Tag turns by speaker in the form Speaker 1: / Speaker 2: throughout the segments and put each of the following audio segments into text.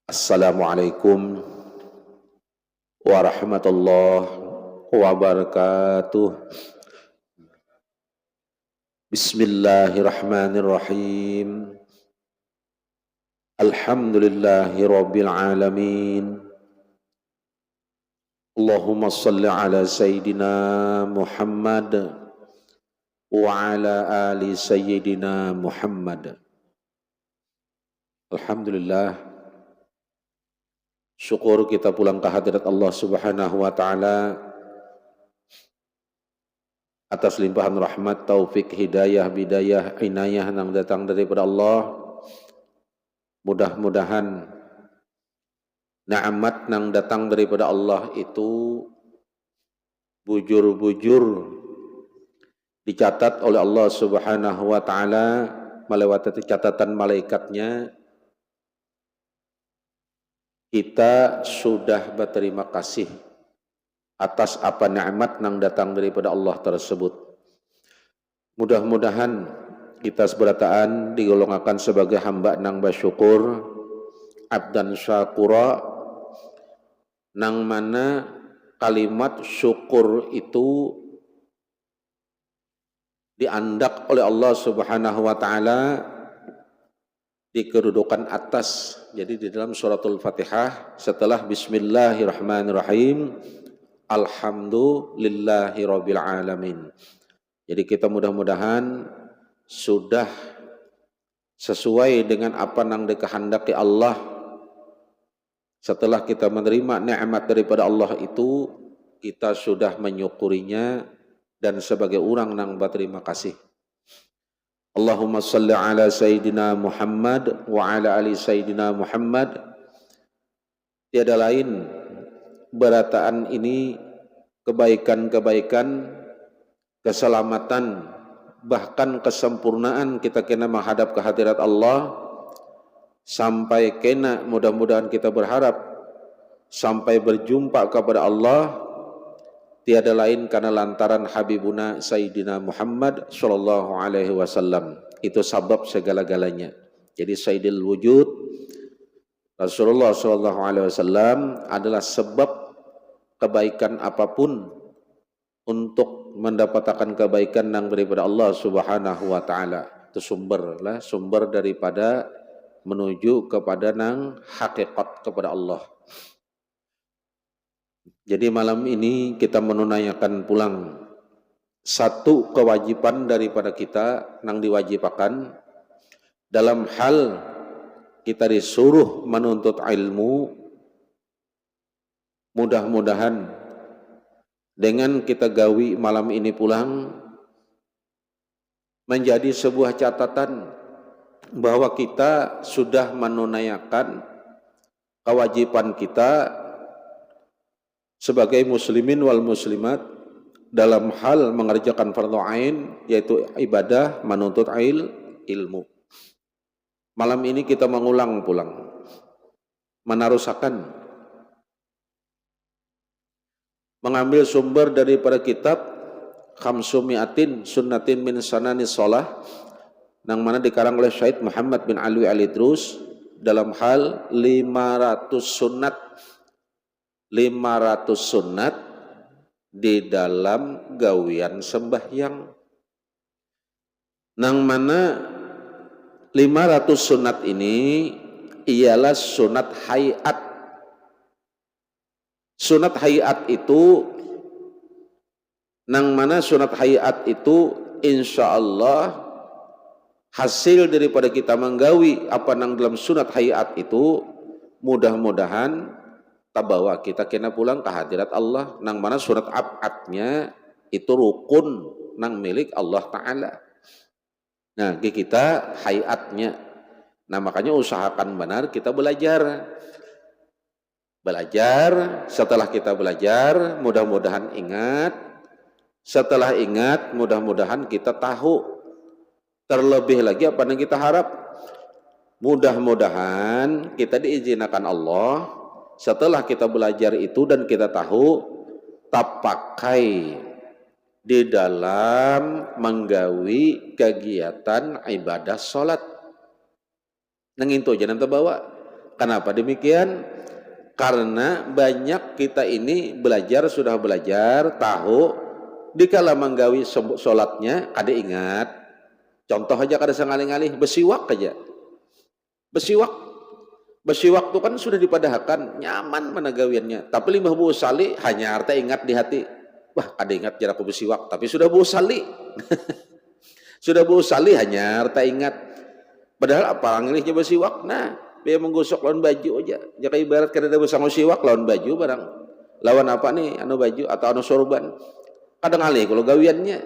Speaker 1: Assalamualaikum warahmatullahi wabarakatuh. Bismillahirrahmanirrahim. Alhamdulillahi rabbil alamin. Allahumma salli ala Sayyidina Muhammad wa ala ali Sayyidina Muhammad. Alhamdulillah, syukur kita pulang ke hadirat Allah Subhanahu wa ta'ala atas limpahan rahmat, taufik, hidayah, bidayah, inayah yang datang daripada Allah. Mudah-mudahan nikmat yang datang daripada Allah itu bujur-bujur dicatat oleh Allah Subhanahu wa ta'ala melewati catatan malaikatnya. Kita sudah berterima kasih atas apa nikmat yang datang daripada Allah tersebut. Mudah-mudahan kita seberataan digolongkan sebagai hamba nang bersyukur, abdan syakura, nang mana kalimat syukur itu diandak oleh Allah Subhanahu wa ta'ala di kedudukan atas. Jadi di dalam suratul Fatihah setelah Bismillahirrahmanirrahim, Alhamdulillahi rabbil alamin. Jadi kita mudah-mudahan sudah sesuai dengan apa yang dikehendaki Allah. Setelah kita menerima nikmat daripada Allah itu, kita sudah menyukurinya dan sebagai orang yang berterima kasih. Allahumma salli ala Sayyidina Muhammad wa ala ali Sayyidina Muhammad. Tiada lain berataan ini kebaikan-kebaikan, keselamatan, bahkan kesempurnaan kita kena menghadap ke hadirat Allah. Sampai kena mudah-mudahan kita berharap sampai berjumpa kepada Allah, tiada lain karena lantaran Habibuna Sayyidina Muhammad sallallahu alaihi wasallam. Itu sabab segala-galanya. Jadi Sayyidil Wujud Rasulullah sallallahu alaihi wasallam adalah sebab kebaikan apapun untuk mendapatkan kebaikan yang daripada Allah Subhanahu wa taala. Itu sumber daripada menuju kepada nang hakikat kepada Allah. Jadi malam ini kita menunaikan pulang satu kewajiban daripada kita yang diwajibkan dalam hal kita disuruh menuntut ilmu. Mudah-mudahan dengan kita gawi malam ini pulang menjadi sebuah catatan bahwa kita sudah menunaikan kewajiban kita sebagai muslimin wal muslimat dalam hal mengerjakan fardhu ain, yaitu ibadah menuntut ilmu. Malam ini kita mengulang pulang, menarusakan, mengambil sumber daripada kitab Khamsumiatin Sunnatin min Sanani Sholah, yang mana dikarang oleh Syed Muhammad bin Alwi Al-Idrus dalam hal 500 sunat di dalam gawian sembahyang. Nang mana 500 sunat ini ialah sunat hayat. Sunat hayat itu, nang mana sunat hayat itu insyaallah hasil daripada kita menggawi apa nang dalam sunat hayat itu, mudah-mudahan tabawa kita kena pulang ke hadirat Allah, nang mana surat abadnya itu rukun nang milik Allah Ta'ala. Nah, kita hayatnya. Nah, makanya usahakan benar kita belajar. Setelah kita belajar, mudah-mudahan ingat. Setelah ingat, mudah-mudahan kita tahu. Terlebih lagi apa yang kita harap, mudah-mudahan kita diizinkan Allah setelah kita belajar itu dan kita tahu, tak pakai di dalam menggawi kegiatan ibadah salat. Nang itu aja nanti bawa. Kenapa demikian? Karena banyak kita ini sudah belajar, tahu, dikala menggawi salatnya kada ingat. Contoh aja kada sangalih-alih besiwak aja. Besiwak itu kan sudah dipadahkan, nyaman menagawiannya. Tapi 50 sali hanya arta ingat di hati. Wah, ada ingat jarak besiwak, tapi sudah bau sali. Sudah bau sali hanya arta ingat. Padahal apa anglihnya besiwak? Nah, dia menggosok lawan baju aja. Jika ibarat kada ada bersama siwak lawan baju barang. Lawan apa nih? Anu baju atau anu sorban. Kadang alih kalau gawiannya.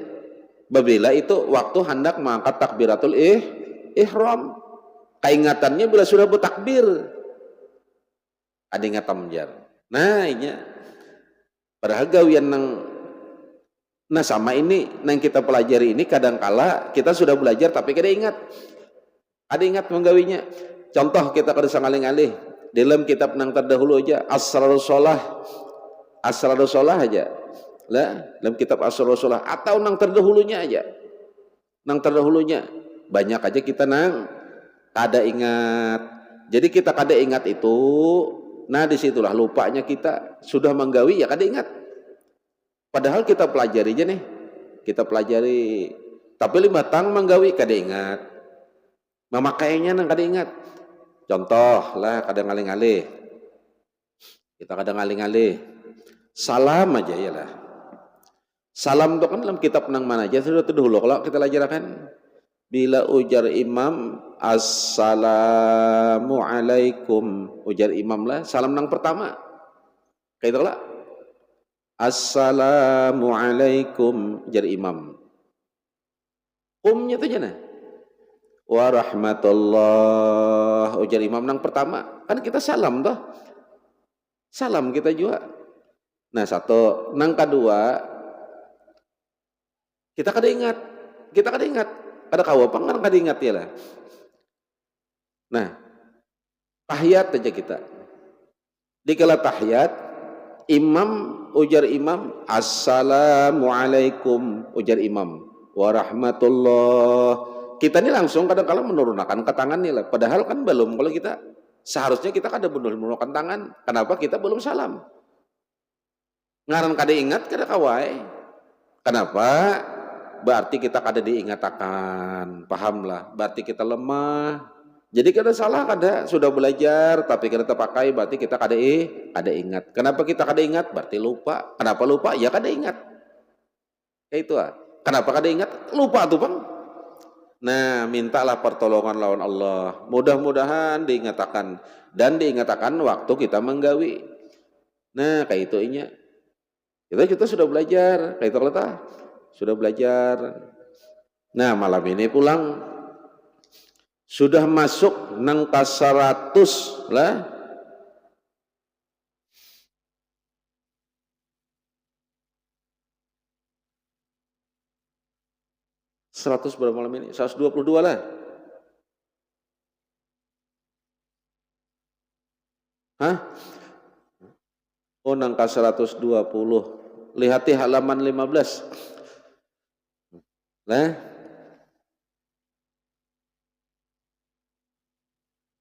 Speaker 1: Babila itu waktu hendak mengangkat takbiratul ihram. Keingatannya bila sudah bertakbir. Ada ingat tamjar. Nah, ini padahal gawian nah sama ini yang kita pelajari ini kadangkala kita sudah belajar tapi kada ingat. Ada ingat menggawinya. Contoh kita kada sangalih-alih dalam kitab nang terdahulu aja Asrarus Shalah aja. Lah, dalam kitab Asrarus Shalah atau nang terdahulunya aja. Nang terdahulunya banyak aja kita nang kada ingat. Jadi kita kada ingat itu, nah disitulah lupanya kita sudah menggawi ya kada ingat. Padahal kita pelajari aja nih, kita pelajari. Tapi 5 tang menggawi kada ingat, memakainya nang kada ingat. Contoh lah kada ngalih-ngalih, kita kada ngalih-ngalih. Salam aja ya lah. Salam itu kan dalam kitab nang mana aja sudah terdahulu kalau kita ajarkan. Bila ujar imam assalamu alaikum, ujar imam lah salam nang pertama kayak itu lah assalamu alaikum ujar imam kumnya itu jana wa rahmatullah ujar imam nang pertama kan kita salam toh salam kita juga. Nah satu nang kedua kita kada ingat ada kawapang kan kada ingat ya lah. Nah, tahiyat aja kita. Dikala tahiyat, ujar imam, assalamualaikum, ujar imam, warahmatullah. Kita ini langsung kadang-kadang menurunkan ke tangan nih lah. Padahal kan belum, kalau kita seharusnya kita kada menurunkan tangan. Kenapa kita belum salam? Ngaran kada ingat, kada kawai. Kenapa? Berarti kita kada diingatakan, pahamlah. Berarti kita lemah. Jadi kada salah kada sudah belajar tapi kada terpakai berarti kita kada ingat. Kenapa kita kada ingat? Berarti lupa. Kenapa lupa? Ya kada ingat. Kayak itu ah. Kenapa kada ingat? Lupa tuh bang. Nah mintalah pertolongan lawan Allah. Mudah-mudahan diingatakan dan diingatakan waktu kita menggawi. Nah kayak itu inya. Kita sudah belajar. Kayak itu lah. Sudah belajar. Nah malam ini pulang sudah masuk nang ka 100 lah. Seratus berapa malam ini? 122 lah. Hah? Oh nang ka 120. Lihati halaman 15. Nah,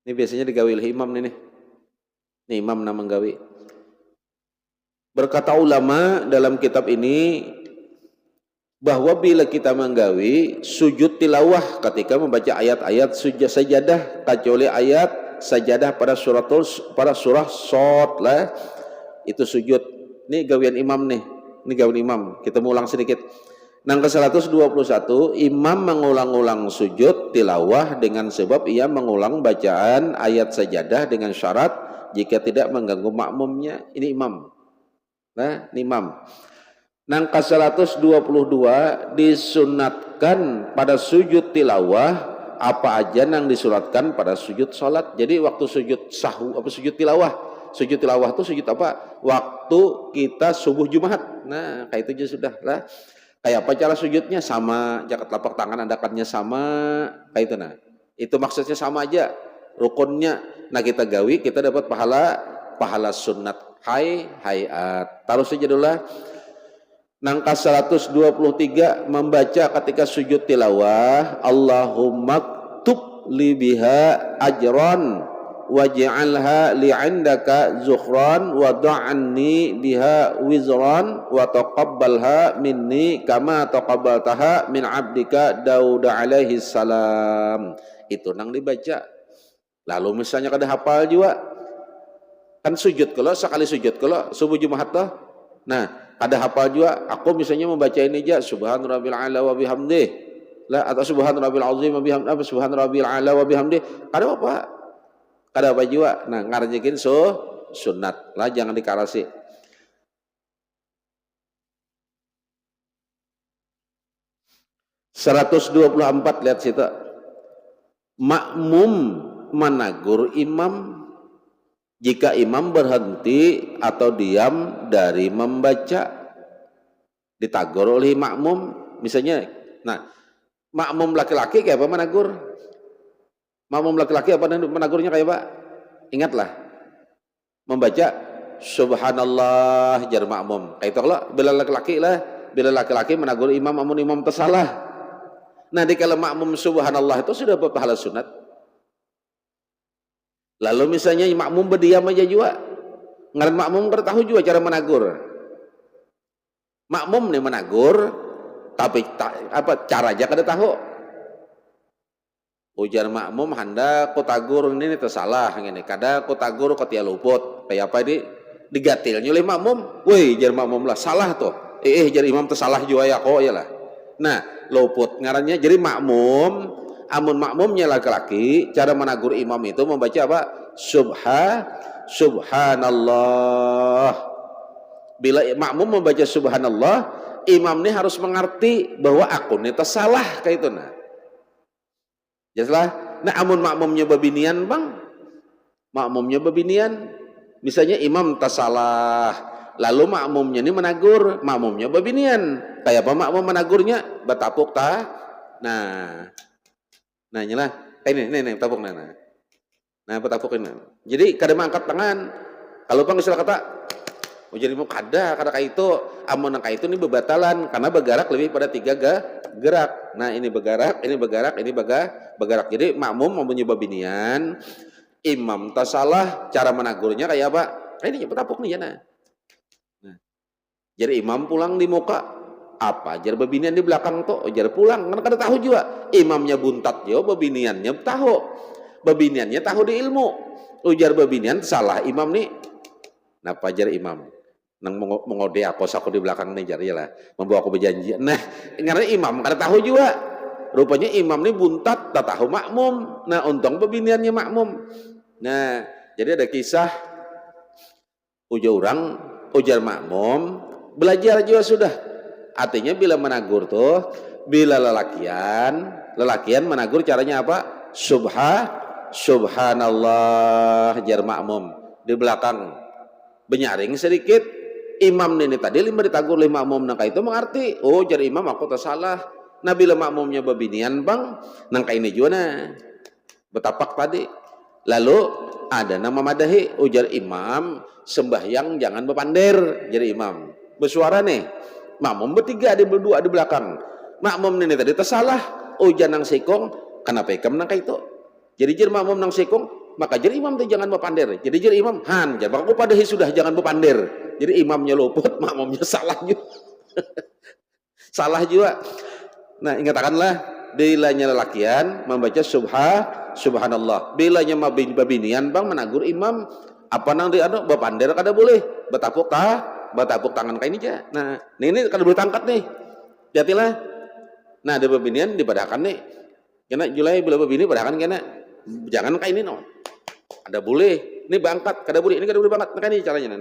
Speaker 1: ini biasanya digawi oleh imam nih. Ini imam nama menggawi. Berkata ulama dalam kitab ini bahwa bila kita menggawi sujud tilawah ketika membaca ayat-ayat sajadah kecuali ayat sajadah pada surah Shad lah itu sujud. Ini gawian imam nih. Ini gawian imam. Kita mau ulang sedikit. Nang ke 121 imam mengulang-ulang sujud tilawah dengan sebab ia mengulang bacaan ayat sajadah dengan syarat jika tidak mengganggu makmumnya. Ini imam. Nah, ini imam. Nang ke 122 disunatkan pada sujud tilawah apa aja nang disuratkan pada sujud salat. Jadi waktu sujud sujud tilawah itu sujud apa? Waktu kita subuh Jumat. Nah, kayak itu aja sudah lah. Kayak apa cara sujudnya sama, jakat telapak tangan andakannya sama, kayak itu nah. Itu maksudnya sama aja, rukunnya. Nah kita gawi, kita dapat pahala sunat hayat. Taruh saja dulu lah. Nangka 123 membaca ketika sujud tilawah, Allahumma ktub li biha ajran waj'alha li 'indaka zukhran wa da'anni biha wizran wa taqabbalha minni kama taqabbaltaha min 'abdika Daud alaihi salam. Itu nang dibaca. Lalu misalnya kada hafal juga, kan sujud kalau sekali sujud kalau subuh Jumat toh. Nah, ada hafal juga, aku misalnya membaca ini aja, subhan rabbil ala wa bihamdih lah, atau subhan rabbil azim wa bihamdih, apa subhan rabbil ala wa bihamdih, kada apa juga. Nah, ngarjekin sunat lah, jangan dikarasi. (124) lihat situ, makmum menagur imam jika imam berhenti atau diam dari membaca, ditagur oleh makmum misalnya. Nah, makmum laki-laki kayak apa menagur? Makmum laki-laki apa menagurnya kayak apa? Ingatlah, membaca subhanallah jar makmum. Kayak itu kalau bila laki-laki menagur imam, amun imam tersalah. Nah, di kalau makmum subhanallah itu sudah berpahala sunat. Lalu misalnya makmum berdiam aja juga, ngaran makmum kada tahu juga cara menagur. Makmum nih menagur, tapi apa cara aja kada tahu. Ujar makmum, handa ko tagur ini tersalah ngene, kada ko tagur ko tia luput. Kayak apa ini digatilnya oleh makmum. Woi, jar makmum lah salah tuh. Jar imam tersalah juga ya kok ya lah. Nah, luput ngarannya jadi makmum. Amun makmumnya laki-laki, cara menagur imam itu membaca apa? Subhanallah. Bila makmum membaca subhanallah, imam ini harus mengerti bahwa aku ini tersalah kayak itu. Nah, jelaslah. Nah, amun makmumnya babinian bang, makmumnya babinian, misalnya imam tersalah, lalu makmumnya ini menagur, makmumnya babinian. Kayak apa makmum menagurnya? Batapuk ta? Nah nyalah, ini tapuk nah petapuk ini. Jadi kada mangkat tangan. Kalau bang istilah kata, jadi mau kada kayak itu, amun kayak itu ini bebatalan karena bergerak lebih pada 3 gerak. Nah ini bergerak, ini bergerak. Jadi makmum mempunyai babinian, imam tak salah, cara menagurnya kayak apa? Ini petapuk nih ya nah. Jadi imam pulang di muka. Apa jar babinian di belakang tuh jar pulang kan kada tahu juga, imamnya buntat jo, babiniannya tahu, babiniannya tahu di ilmu, ujar babinian salah imam nih. Napa jar imam nang mengode aku di belakang nih jar ya lah, membawa aku berjanji. Nah karena imam kada tahu juga, rupanya imam nih buntat tak tahu makmum. Nah untung babiniannya makmum. Nah jadi ada kisah ujar makmum belajar juga sudah. Artinya bila menagur tuh, bila lelakian menagur caranya apa? Subhanallah jar makmum. Di belakang benyaring sedikit, imam ini tadi lima ditagur oleh makmum, nangka itu mengerti. Oh jar imam aku tersalah. Nah bila makmumnya babinian bang, nangka ini juga nah betapak tadi. Lalu ada nama madahi, ujar imam sembahyang jangan bepander. Jadi imam bersuara nih. Makmum bertiga, ada berdua di belakang. Makmum ini tadi tersalah. Ujar nang sekong, kenapa ikam nang itu? Jadi jir makmum nang sekong, maka jir imam itu jangan bepander. Jadi jir imam, jangan aku padahi sudah jangan bepander. Jadi imamnya luput, makmumnya salah juga. Salah juga. Nah ingatkanlah, bilanya lelakian membaca subhanallah. Bilanya babinian bang menagur imam, apa nang di anu bepander kada boleh. Betapuk tangan kayak ini aja. Nah, ini kada boleh tangkat nih. Jatilah. Nah, ada babinian dipadahkan nih. Kena Julai bila babini padahkan kena. Jangan kayak ini no. Ada boleh. Ini bangkat, kada boleh. Ini kada boleh bangkat. Nah, ini caranya.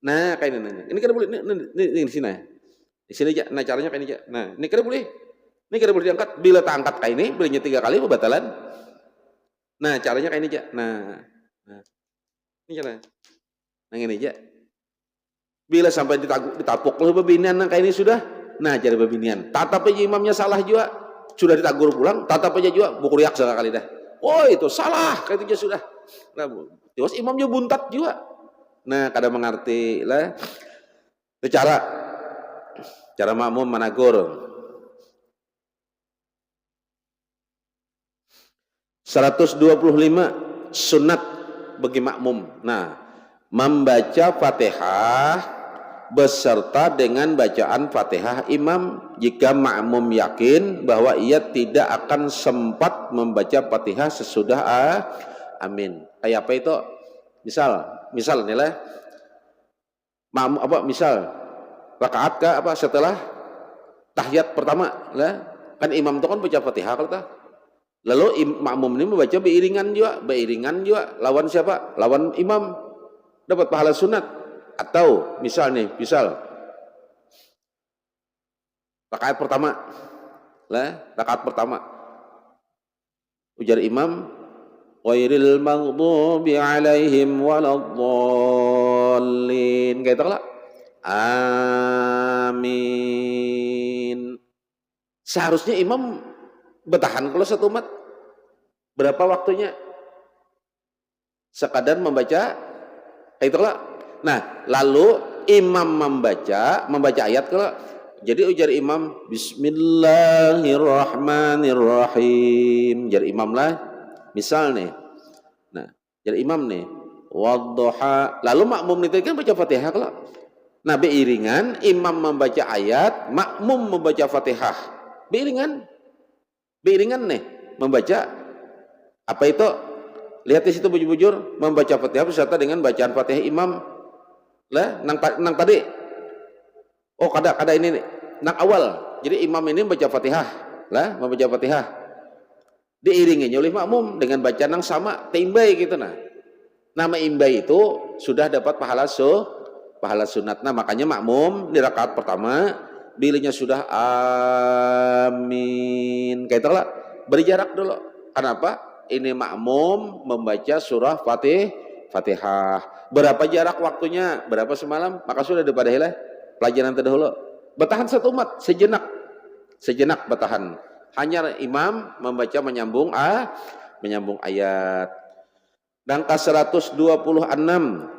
Speaker 1: Nah, kayak ini. Ini kada boleh. Ini di sini. Di sini aja. Nah, caranya kayak ini aja. Nah, ini kada boleh. Ini kada boleh diangkat. Bila tangkat kayak ini, belinya 3 kali pembatalan. Nah, caranya kayak ini aja. Nah. Ini cara. Nah, ini aja. Bila sampai ditapuk oleh babinian kayak ini sudah, nah jadi babinian. Tatap aja imamnya salah juga, sudah ditagur pulang, tatap aja juga, buku riak sekali dah. Oh itu salah, kayak itu sudah. Nah, terus imamnya buntat juga. Nah kada mengerti lah. Cara Cara makmum managur. 125 sunat bagi makmum. Nah, membaca Fatihah beserta dengan bacaan Fatihah imam jika makmum yakin bahwa ia tidak akan sempat membaca Fatihah sesudah amin. Kayak apa itu? Misal nilai makmum apa misal rakaat kah apa setelah tahiyat pertama lah kan imam itu kan baca Fatihah kalau tah. Lalu makmum ini membaca beiringan juga lawan siapa? Lawan imam dapat pahala sunat. Atau misal rakaat pertama ujar imam ghairil maghdubi alaihim waladdallin kayak itu lah. Amin. Seharusnya imam bertahan kalau satu umat. Berapa waktunya? Sekadar membaca itulah. Nah, lalu imam membaca ayat kalau jadi ujar imam Bismillahirrahmanirrahim. Ujar imam lah. Misal nih. Nah, ujar imam nih wadduha. Lalu makmum itu kan baca Fatihah kalau. Nah, beiringan imam membaca ayat, makmum membaca Fatihah. Beiringan nih membaca apa itu? Lihat di situ bujur-bujur membaca Fatihah beserta dengan bacaan Fatihah imam. Lah nang tadi. Oh, kada ini nih. Nang awal. Jadi imam ini membaca Fatihah. Lah membaca Fatihah. Diiringinya oleh makmum dengan bacaan yang sama, timbai gitu nah. Nama imbai itu sudah dapat pahala sunat. Nah, makanya makmum di rakaat pertama bilanya sudah amin. Kayak itulah beri jarak dulu. Kenapa? Ini makmum membaca surah Fatihah. Berapa jarak waktunya? Berapa semalam? Maka sudah daripada hilah pelajaran terdahulu. Bertahan satu umat sejenak bertahan. Hanya imam membaca menyambung ayat. Dan ke-126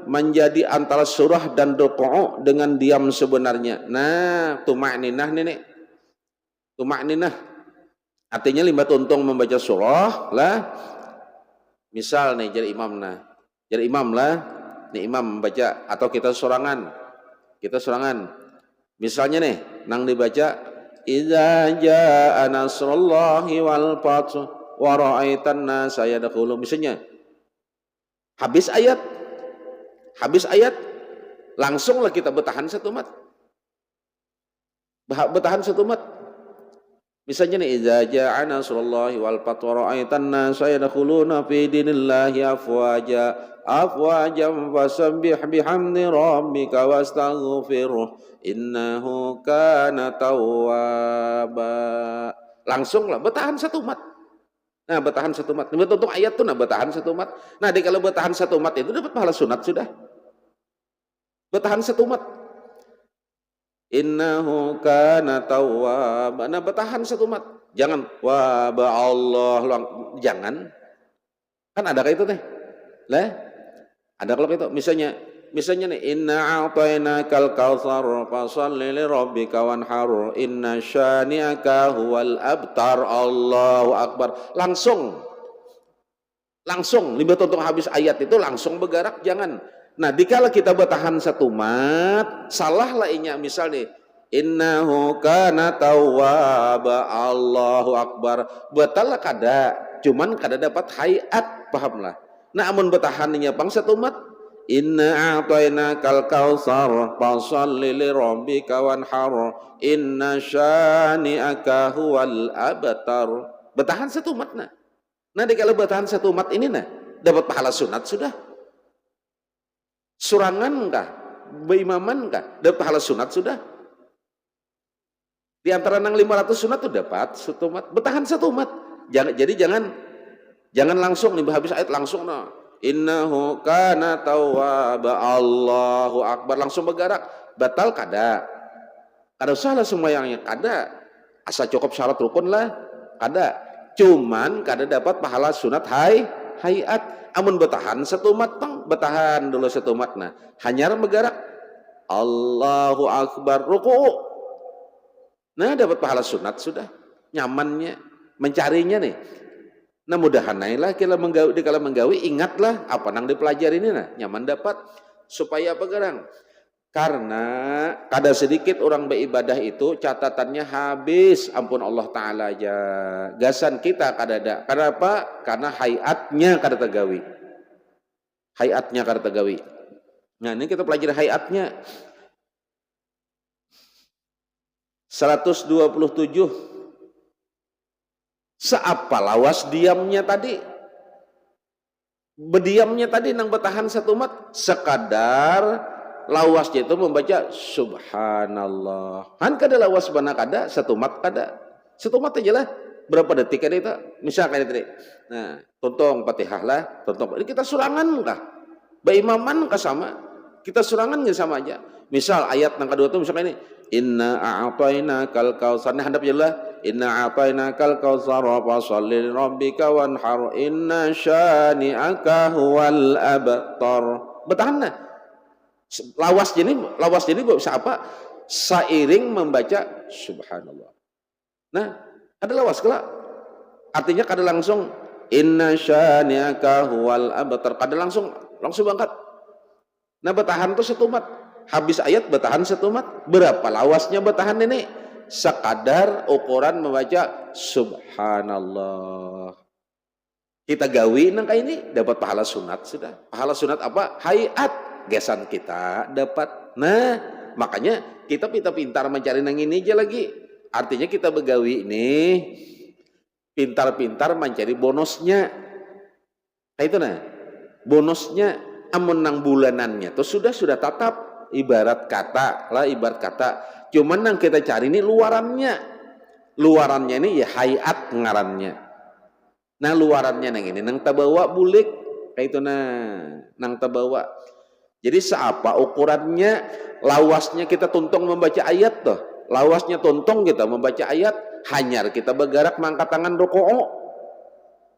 Speaker 1: menjadi antara surah dan rukuu dengan diam sebenarnya. Nah, tumakninah nih. Tumakninah artinya lima tuntung membaca surah lah. Misal nih jadi imam lah. Nih imam membaca atau kita sorangan. Misalnya nih nang dibaca idza jaa nasrullahi wal fath wa ra'aitan nasa yadkhulu. Misalnya habis ayat langsunglah kita bertahan satu umat. Misalnya nih idza jaa nasrullahi wal fath wa ra'aitan nasa yadkhuluna fi dinillahi afwajan fasabbih bihamdi rabbika wastaghfiruh innahu kana tawwaba. Langsunglah bertahan satu umat. Nah, bertahan satu umat. Untuk ayat tuh bertahan satu umat. Nah, kalau bertahan satu umat itu dapat pahala sunat sudah. Bertahan satu umat. Innahu kana tawwaba. Nah, bertahan satu umat. Jangan waba Allah jangan. Kan ada kayak itu teh. Lah, ada kalau itu misalnya nih inna a'tainakal kautsar fashalli li rabbika wanhar inna syani'aka huwal abtar. Allahu akbar. Langsung libat untuk habis ayat itu langsung bergerak jangan. Nah, dikala kita bertahan satu mat, salah lainnya misal nih, innahu kana tawwaba, Allahu akbar. Batal kada, cuman kada dapat hayat, pahamlah. Nah, amun bertahannya pang satu mat, inna a'tainakal kautsar fashalli li rabbika wanhar inna syani'aka huwal abtar. Bertahan satu mat nah. Nah, dikala bertahan satu mat ini nah, dapat pahala sunat sudah. Surangan kah? Beimaman kah? Dapat pahala sunat sudah. Di antara nang 500 sunat itu dapat satu umat. Bertahan satu umat. Jangan langsung nih habis ayat langsung no. Innahu kana tawwaba, Allahu akbar langsung bergerak. Batal kada. Kada salah semuanya kada. Asa cukup syarat rukun lah. Kada. Cuman kada dapat pahala sunat hayat. Amun bertahan satu umat pang bertahan dulu satu umat nah hanya bergerak Allahu akbar ruku Nah, dapat pahala sunat sudah. Nyamannya, mencarinya nih. Nah, mudahan lah kalau menggawi, ingatlah apa nang dipelajari ini nah, nyaman dapat supaya apa gerang? Karena kada sedikit orang beribadah itu catatannya habis, ampun Allah Ta'ala aja. Gasan kita kada ada. Kenapa? Karena hayatnya kada tergawi. Hayatnya kada tergawi. Nah, ini kita pelajari hayatnya. 127. Seapa lawas diamnya tadi? Berdiamnya tadi nang bertahan satu umat sekadar lawasnya itu membaca subhanallah. Han kada lawas bana kada, satu umat kada. Satu umat aja lah. Berapa detik ada itu? Misalkan tadi. Nah, tontong Fatihah lah, tontong. Ini kita surangan kah? Baimaman kah sama? Kita surangan nggak sama aja. Misal ayat yang kedua itu misalnya ini, inna a'tainakal kautsar. Nah, handap jelah. Inna a'tainakal kautsar fa shalli rabbika wanhar inna syani'aka huwal abtar. Bertahan nah. Lawas jadi bisa apa? Sairing membaca subhanallah. Nah, ada lawas kelak. Artinya kada langsung inna syani'aka huwal abtar. Kada langsung berangkat. Nah, bertahan tuh satu umat. Habis ayat bertahan satu umat. Berapa lawasnya bertahan ini? Sekadar ukuran membaca subhanallah. Kita gawi nang kayak ini dapat pahala sunat sudah. Pahala sunat apa? Hayat gesan kita dapat. Nah, makanya kita pintar mencari nang ini aja lagi. Artinya kita begawi ini pintar-pintar mencari bonusnya. Nah itu nah. Bonusnya amun nang bulanannya tuh sudah tatap. Ibarat kata. Cuman yang kita cari ini luarannya ini ya hayat ngarannya. Nah luarannya nang ini nang tabawa bulik kayak itu nang tabawa. Jadi seapa ukurannya? Lawasnya kita tuntung membaca ayat tuh. Lawasnya tuntung kita membaca ayat, hanyar kita bergerak mangkat tangan rukuu.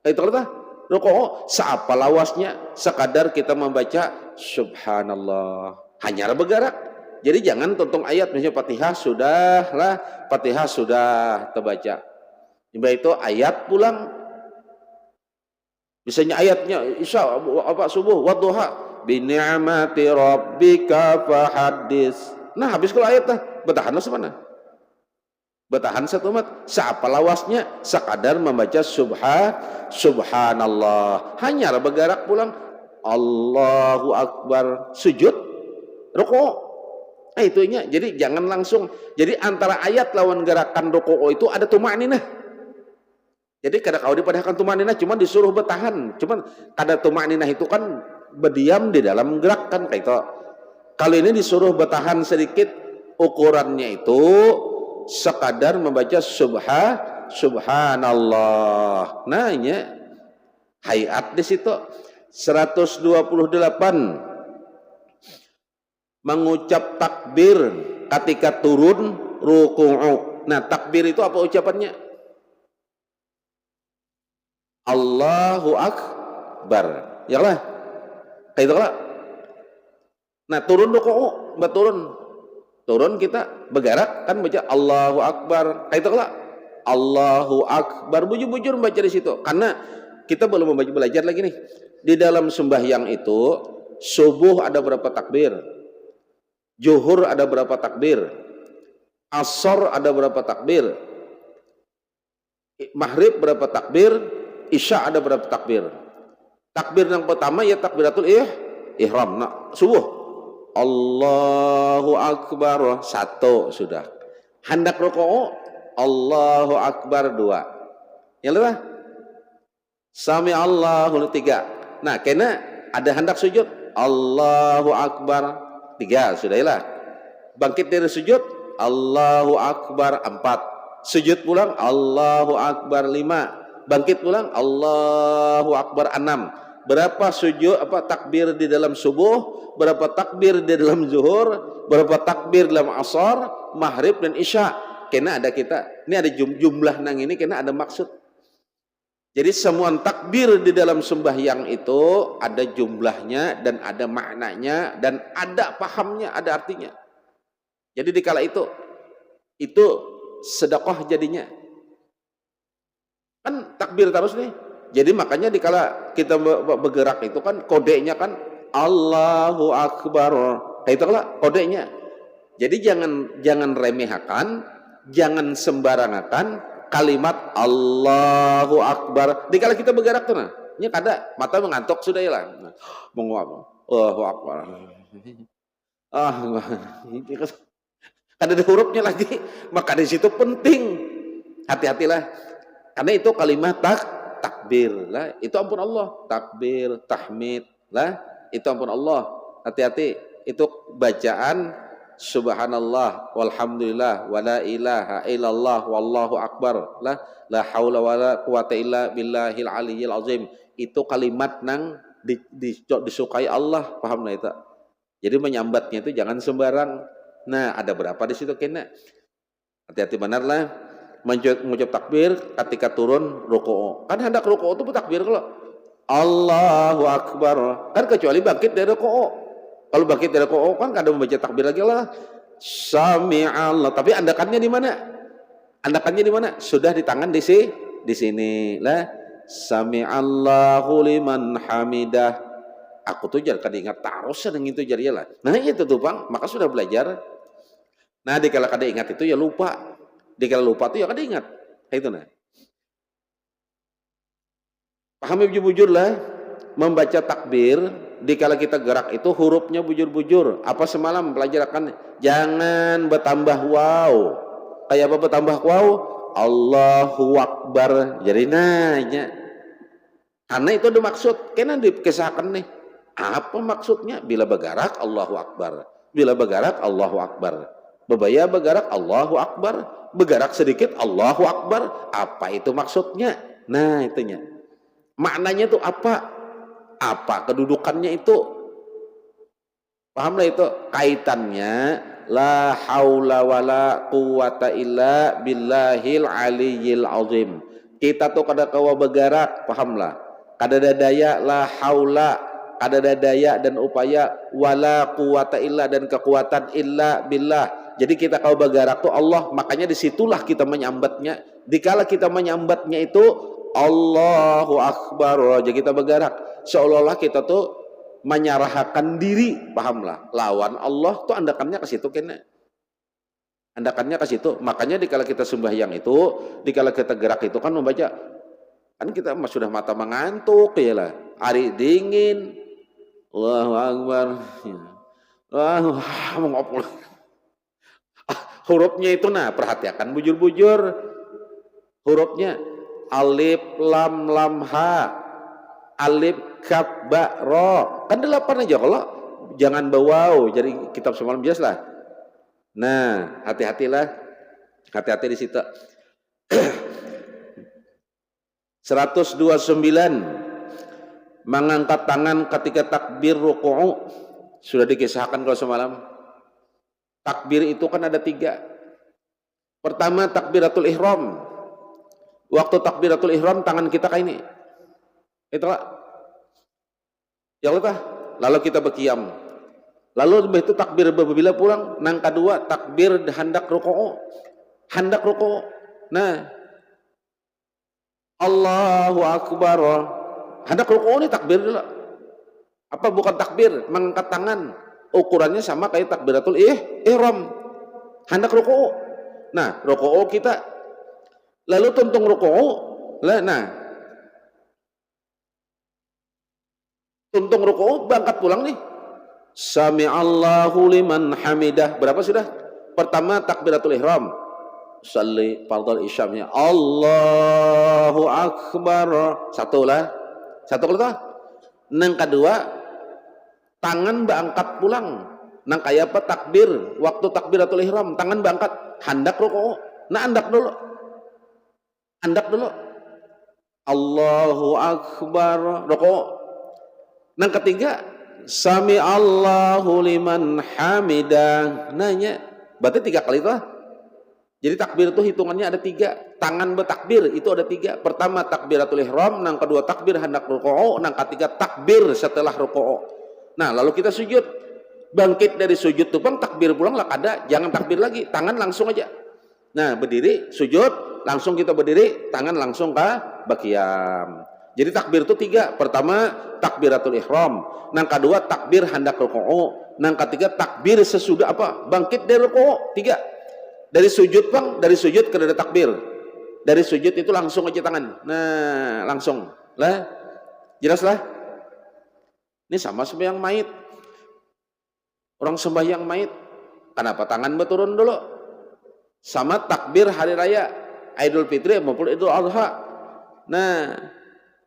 Speaker 1: Kayak itu kata rukuu. Seapa lawasnya? Sekadar kita membaca subhanallah. Hanyar bergerak. Jadi jangan tuntung ayat misalnya Fatihah sudah terbaca. Ibarat itu ayat pulang. Misalnya ayatnya Isya subuh wadduha bi ni'mati rabbika fahaddits. Nah, habis kalau ayat bertahanlah semana. Bertahan satu umat. Siapa lawasnya? Sekadar membaca subhanallah. Hanya bergerak pulang. Allahu Akbar. Sujud. Rukuk. Nah itunya. Jadi jangan langsung. Jadi antara ayat lawan gerakan rukuk itu ada tumakninah. Jadi kada kau dipadahkan tumakninah, cuma disuruh bertahan. Cuman kada tumakninah itu kan berdiam di dalam gerakan kayak itu. Kalau ini disuruh bertahan sedikit, ukurannya itu sekadar membaca subhanallah. Nah ini hayat di situ. 128 mengucap takbir ketika turun ruku'u. Nah, takbir itu apa ucapannya? Allahu Akbar. Ya lah. Kayak itu lah. Nah, turun ruku'u, turun kita bergerak kan baca Allahu Akbar. Kayak itu lah. Allahu Akbar. Bujur-bujur baca di situ. Karena kita belum belajar lagi nih. Di dalam sembahyang itu subuh ada berapa takbir? Zuhur ada berapa takbir? Asar ada berapa takbir? Maghrib berapa takbir? Isya ada berapa takbir? Takbir yang pertama ya takbiratul ihram. Nah, subuh Allahu Akbar 1 sudah. Hendak rukuu Allahu Akbar 2. Ya lah. Sami Allahu 3. Nah, kena ada hendak sujud Allahu Akbar 3 sudahlah. Bangkit dari sujud Allahu Akbar 4. Sujud pulang Allahu Akbar 5. Bangkit pulang Allahu Akbar 6. Berapa sujud takbir di dalam subuh, berapa takbir di dalam zuhur, berapa takbir dalam asar, maghrib dan isya. Kena ada kita. Ini ada jumlah nang ini kena ada maksud. Jadi semua takbir di dalam sembahyang itu ada jumlahnya dan ada maknanya dan ada pahamnya, ada artinya. Jadi dikala itu sedekah jadinya. Kan takbir terus nih. Jadi makanya dikala kita bergerak itu kan kodenya kan Allahu Akbar. Nah, itu lah kodenya. Jadi jangan remehkan, jangan sembarangakan kalimat Allahu Akbar. Dikala kita bergerak tuh nah, ini kada mata mengantuk sudah ya lah. Menguap. Allahu Akbar. Kada ada hurufnya lagi. Maka di situ penting hati-hatilah. Karena itu kalimat takbir lah, itu ampun Allah. Takbir, tahmid lah, itu ampun Allah. Hati-hati, itu bacaan subhanallah walhamdulillah wala ilaha illallah wallahu akbar lah, la haula wala quwata illa billahil aliyyil azim. Itu kalimat nang disukai Allah, paham lah itu. Jadi menyambatnya itu jangan sembarang. Nah, ada berapa di situ kena? Hati-hati benar lah. Mengucap takbir ketika turun rukuu. Kan hendak rukuu itu takbir kalau Allahu Akbar. Kan kecuali bangkit dari rukuu. Kalau bangkit dari rukuu kan kada membaca takbir lagi lah. Sami'allah. Tapi andakannya di mana? Andakannya di mana? Sudah di tangan di sini lah. Sami'allahu liman hamidah. Aku tuh jangan kada ingat terus sering itu jadi lah. Nah itu tuh Bang, maka sudah belajar. Nah dikala kada ingat itu ya lupa. Dikala lupa tuh ya kada ingat. Itu nah. Pahami bujur-bujur lah, membaca takbir dikala kita gerak itu hurufnya bujur-bujur. Apa semalam pelajaran jangan bertambah wow. Kayak apa bertambah wow? Allahu Akbar. Jadi nanya. Karena itu ada maksud. Kena dikisahkan nih. Apa maksudnya? Bila bergerak Allahu Akbar. Bila bergerak Allahu Akbar. Bebaya bergerak Allahu Akbar. Bergerak sedikit Allahu Akbar. Apa itu maksudnya? Nah itunya. Maknanya itu apa? Apa kedudukannya itu? Pahamlah itu kaitannya la haula wala quwata illa billahil aliyyil azim. Kita tuh kada kawa bergerak, pahamlah. Kada ada daya la haula, kada ada daya dan upaya wala quwata illa dan kekuatan illa billah. Jadi kita kalau bergerak tuh Allah, makanya disitulah kita menyambatnya. Dikala kita menyambatnya itu Allahu Akbar, jadi kita bergerak. Seolah-olah kita tuh menyerahkan diri, pahamlah. Lawan Allah tuh andakannya ke situ kena. Andakannya ke situ. Makanya dikala kita sembahyang itu, dikala kita gerak itu kan membaca. Kan kita sudah mata mengantuk ya lah. Hari dingin. Allahu Akbar. Allahu Akbar. Hurufnya itu nah perhatikan bujur-bujur hurufnya alif lam lam ha alif kaf ba ro kan 8 aja kalau jangan bawau jadi kitab semalam jelas lah. Nah hati-hatilah hati-hati di situ. 129 mengangkat tangan ketika takbir ruku'u sudah dikisahkan kalau semalam. Takbir itu kan ada 3. Pertama takbiratul ihram. Waktu takbiratul ihram tangan kita kayak ini. Itulah. Ya Allah. Lalu kita berkiam. Lalu itu takbir bila pulang. Nang kedua takbir hendak rukuu. Hendak rukuu. Nah. Allahu Akbar. Hendak rukuu ini takbir dulu. Apa bukan takbir? Mengangkat tangan. Ukurannya sama kayak takbiratul ihram. Hendak rukuu. Nah, rukuu kita lalu tuntung rukuu. Nah. Tuntung rukuu berangkat pulang nih. Sami'allahu liman hamidah. Berapa sudah? Pertama takbiratul ihram. Salli fardhu isyamnya. Allahu Akbar. Satu lah. Satu kalau nang kedua tangan berangkat pulang. Nang kayak apa takbir waktu takbiratul ihram tangan berangkat hendak rukuu. Nah hendak dulu. Hendak dulu. Allahu Akbar rukuu. Nang ketiga sami Allahu liman hamidah. Nanya berarti 3 kali itu. Jadi takbir itu hitungannya ada 3. Tangan bertakbir itu ada 3. Pertama takbiratul ihram, nang kedua takbir hendak rukuu, nang ketiga takbir setelah rukuu. Nah lalu kita sujud. Bangkit dari sujud tuh bang takbir pulang lah ada. Jangan takbir lagi. Tangan langsung aja. Nah, berdiri, sujud, langsung kita berdiri, tangan langsung ke qiyam. Jadi takbir itu 3. Pertama, takbiratul ihram. Yang kedua, takbir hendak rukuu. Yang ketiga, takbir sesudah bangkit dari rukuu. 3. Dari sujud, Bang, dari sujud ke ada takbir. Dari sujud itu langsung aja tangan. Nah, langsung. Lah, jelas lah. Ini sama sembahyang mait. Orang sembahyang mait, kenapa tangan berturun dulu? Sama takbir hari raya Idul Fitri maupun Idul Adha. Nah,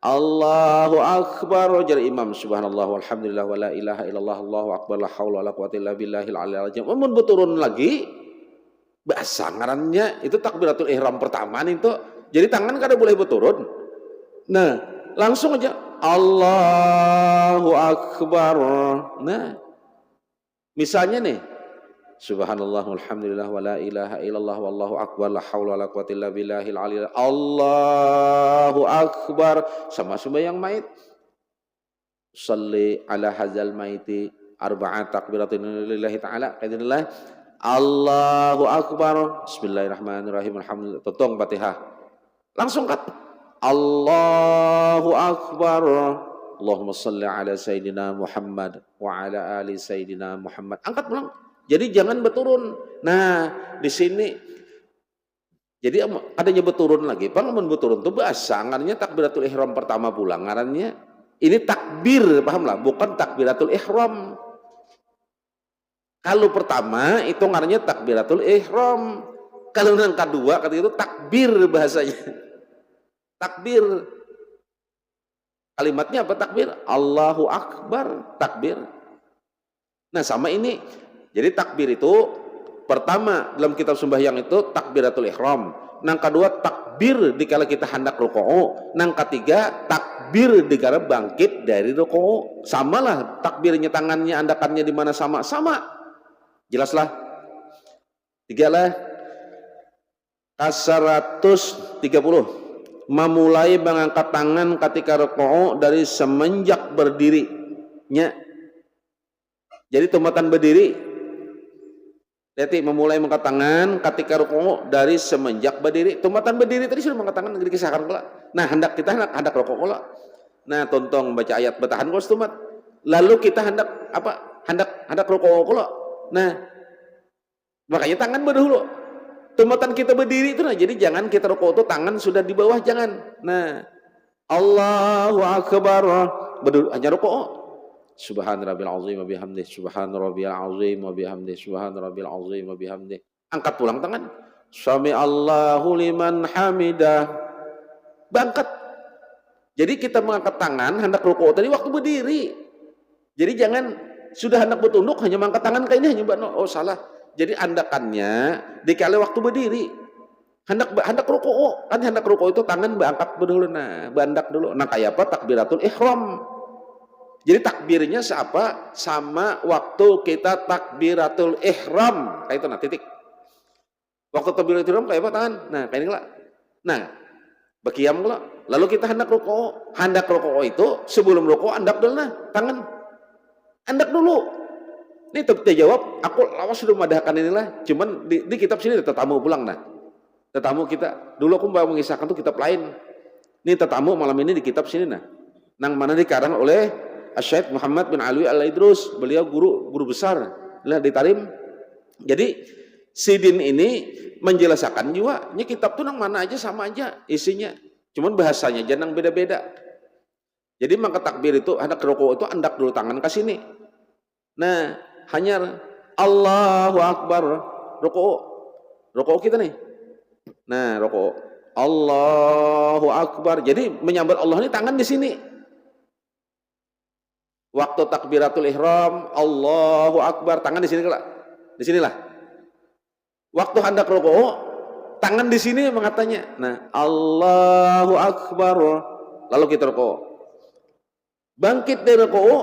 Speaker 1: Allahu Akbar, jar imam, subhanallah walhamdulillah wala ilaha illallah Allahu Akbar, la haula wala quwwata illa billahil aliyil azim. Mun berturun lagi bahasa ngarannya itu takbiratul ihram pertama nih itu. Jadi tangan kada boleh berturun. Nah, langsung aja Allahu Akbar. Nah, misalnya nih subhanallah walhamdulillah wala ilaha illallah wallahu akbar la haula wala quwwata illa billahil aliyil Allahu akbar. Sama sembahyang mait, shalli ala hadzal maiti arba'at takbiratin lillahi ta'ala kaidillah Allahu akbar bismillahirrahmanirrahim alhamdulillah totong Fatihah langsung kat Allahu akbar Allahumma shalli ala sayyidina Muhammad wa ala ali sayyidina Muhammad, angkat pulang. Jadi jangan berturun. Nah, di sini jadi adanya berturun lagi. Bang, mun berturun tuh bahasa ngarannya takbiratul ihram pertama pulang ngarannya. Ini takbir, paham lah, bukan takbiratul ihram. Kalau pertama itu ngarannya takbiratul ihram. Kalau yang kedua kata itu takbir bahasanya. Takbir. Kalimatnya apa takbir? Allahu akbar, takbir. Nah, sama ini. Jadi takbir itu pertama dalam kitab sembahyang itu takbiratul ihram. Yang kedua takbir dikala kita hendak rukuu. Yang ketiga takbir dikala bangkit dari rukuu. Samalah takbirnya tangannya andakannya di mana sama. Jelaslah. 3 lah. Ke-130. Memulai mengangkat tangan ketika rukuu dari semenjak berdirinya. Jadi tumatan berdiri. Jadi memulai mengangkat tangan ketika rukuu dari semenjak berdiri. Tumatan berdiri tadi sudah mengangkat tangan dikisahkan pula. Nah, hendak kita hendak rukuu pula. Nah, tontong baca ayat bertahan kalau tumat. Lalu kita hendak hendak rukuu pula. Nah, makanya tangan berdahulu. Tumatan kita berdiri itu nah, jadi jangan kita rukuu itu tangan sudah di bawah, jangan. Nah, Allahu akbar. Hanya rukuu. Subhan rabbil azim wa bihamdih, subhan rabbil azim wa bihamdih, subhan rabbil azim wa bihamdih. Angkat pulang tangan. Sami Allahu liman hamidah. Bangkat. Jadi kita mengangkat tangan hendak rukuu tadi waktu berdiri. Jadi jangan sudah hendak bertunduk hanya mengangkat tangan kayak ini hanya oh salah. Jadi andakannya dikala waktu berdiri. Hendak rukuu. Kan hendak rukuu itu tangan berangkat dulu nah, bandak dulu. Nah, kayak apa takbiratul ihram. Jadi takbirnya siapa? Sama waktu kita takbiratul ihram. Kayak itu nah titik. Waktu takbiratul ihram kayak apa tangan? Nah, kayak ini lah. Nah, berqiyam lah. Lalu kita hendak rukuu. Hendak rukuu itu sebelum rukuu hendak dulu nah, tangan. Hendak dulu. Ini kita jawab, aku lawas sudah memadahkan inilah. Cuman di kitab sini tetamu pulang nah. Tetamu kita. Dulu aku mau mengisahkan tuh kitab lain. Ini tetamu malam ini di kitab sini nah. Nang mana dikarang oleh Syekh Muhammad bin Alwi Al-Idrus, beliau guru besar lah di Tarim. Jadi Sidin ini menjelaskan juga, ini kitab tuh nang mana aja sama aja isinya, cuman bahasanya jangan beda-beda. Jadi maka takbir itu hendak rukuu itu hendak dulu tangan ke sini. Nah, hanya Allahu Akbar rukuu kita nih. Nah, rukuu Allahu Akbar. Jadi menyambar Allah ini tangan di sini. Waktu takbiratul ihram Allahu Akbar tangan di sini lah. Di sinilah. Waktu hendak rukuu tangan di sini mengatanya. Nah, Allahu Akbar. Lalu kita rukuu. Bangkit dari rukuu,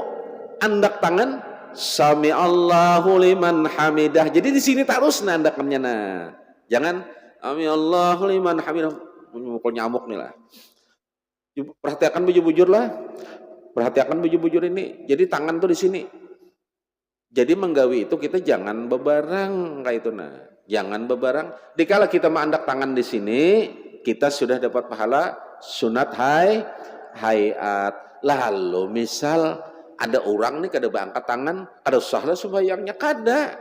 Speaker 1: andak tangan sami Allahu liman hamidah. Jadi di sini terus andakannya nah. Jangan sami Allahu liman hamidah. Mukul nyamuk nih lah. Perhatikan bujur-bujur lah. Perhatikan bujur-bujur ini. Jadi tangan tuh di sini. Jadi menggawi itu kita jangan bebarang kayak itu nah. Jangan bebarang. Dikala kita mengandak tangan di sini, kita sudah dapat pahala sunat hayat. Lalu misal ada orang nih kada angkat tangan, kada sahlah sembahyangnya kada.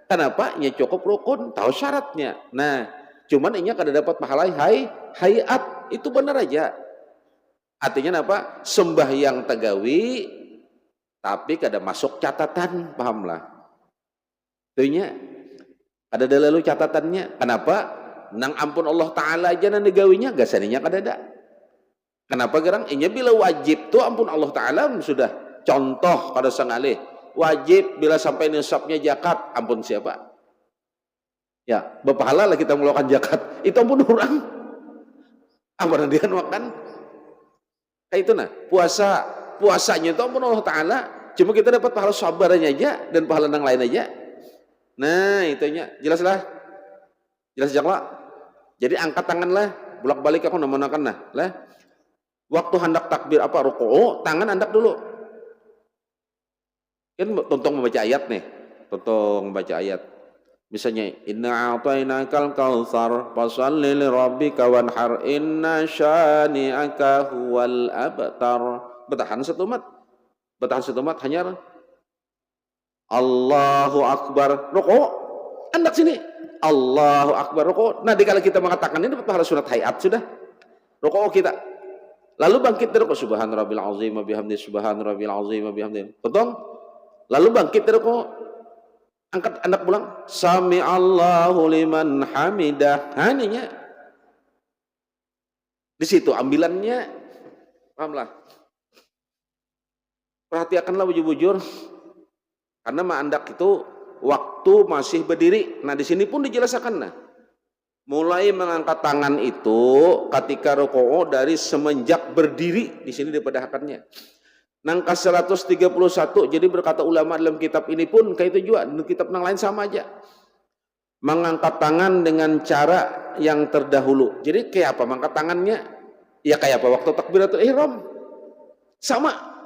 Speaker 1: Kenapa? Ya cukup rukun, tahu syaratnya. Nah, cuman ini kada dapat pahala hayat. Itu benar aja. Artinya apa? Sembahyang tagawi tapi kada masuk catatan, pahamlah. Tuhnya ada dalalu catatannya. Kenapa? Nang ampun Allah Ta'ala aja nang negawinya gasaninya kada ada. Kenapa gerang? Inya bila wajib tuh ampun Allah Ta'ala sudah. Contoh kada sangalih. Wajib bila sampai nisabnya zakat, ampun siapa? Ya, berpahala lah kita mengeluarkan zakat. Itu ampun orang. Apa nanti makan? Kayak itu nah. Puasanya itu ampun Allah Ta'ala. Cuma kita dapat pahala sabarnya aja dan pahala yang lain aja. Nah, itunya jelaslah. Jelas jaklah. Jadi angkat tangan lah, bolak-balik aku namakan lah. Waktu hendak takbir apa rukuu, tangan hendak dulu. Kan tontong membaca ayat nih. Tontong membaca ayat. Misalnya inna a'tainakal kautsar fashalli lirabbika wanhar inna syani'aka huwal abtar. Bertahan satu mat. Hanya Allahu Akbar rukuk hendak sini Allahu Akbar rukuk. Nah dikala kita mengatakan ini dapat pahala sunat hayat sudah rukuk kita lalu bangkit dari rukuk subhan rabbil azim wa bihamdi subhan rabbil azim wa bihamdi betul lalu bangkit dari rukuk angkat hendak pulang sami Allahu liman hamidah hanya di situ ambilannya pahamlah. Perhatikanlah bujur-bujur karena mandak itu waktu masih berdiri. Nah di sini pun dijelaskan nah. Mulai mengangkat tangan itu ketika rukuu dari semenjak berdiri di sini dipedahakannya. Nangka 131 jadi berkata ulama dalam kitab ini pun kayak itu juga dalam kitab yang lain sama aja. Mengangkat tangan dengan cara yang terdahulu. Jadi kayak apa mengangkat tangannya? Ya kayak apa waktu takbiratul ihram. Sama.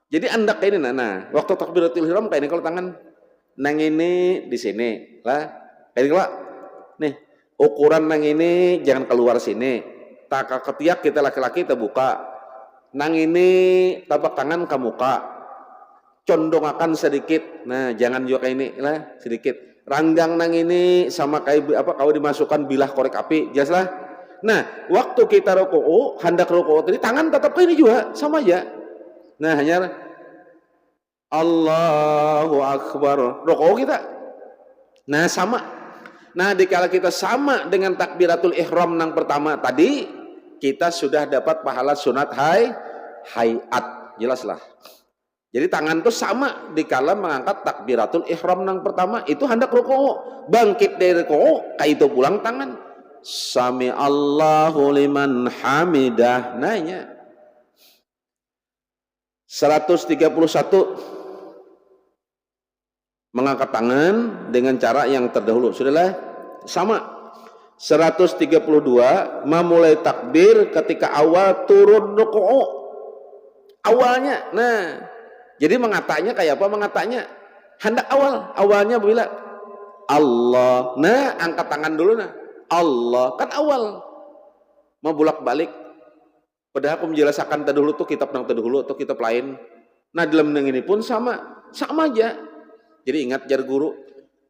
Speaker 1: Jadi andak kayak ini, nah waktu takbiratul ihram kayak ini kalau tangan nang ini di sini lah, kayak ini kalau nih ukuran nang ini jangan keluar sini, tak ketiak kita laki-laki kita buka, nang ini tapak tangan ke muka, condongakan sedikit, nah jangan juga kayak ini lah sedikit, ranggang nang ini sama kayak apa kalau dimasukkan bilah korek api, jelas lah. Nah waktu kita rukuu, hendak rukuu tadi tangan tetap kayak ini juga sama aja. Nah hanya Allahu Akbar rukuk kita. Nah sama. Nah dikala kita sama dengan takbiratul ihram yang pertama tadi, kita sudah dapat pahala sunat hayat. Jelaslah. Jadi tangan itu sama dikala mengangkat takbiratul ihram yang pertama itu hendak rukuk. Bangkit dari rukuk, kayak itu pulang tangan. Sami Allahu liman hamidah. Nanya 131 mengangkat tangan dengan cara yang terdahulu sudahlah sama. 132 memulai takbir ketika awal turun rukuu awalnya. Nah jadi mengatanya kayak apa mengatanya hendak awalnya bila Allah. Nah angkat tangan dulu nah Allah kan awal mau bolak balik. Padahal aku menjelaskan terdahulu tuh kitab yang terdahulu atau kitab lain. Nah dalam ini pun sama aja. Jadi ingat jar guru,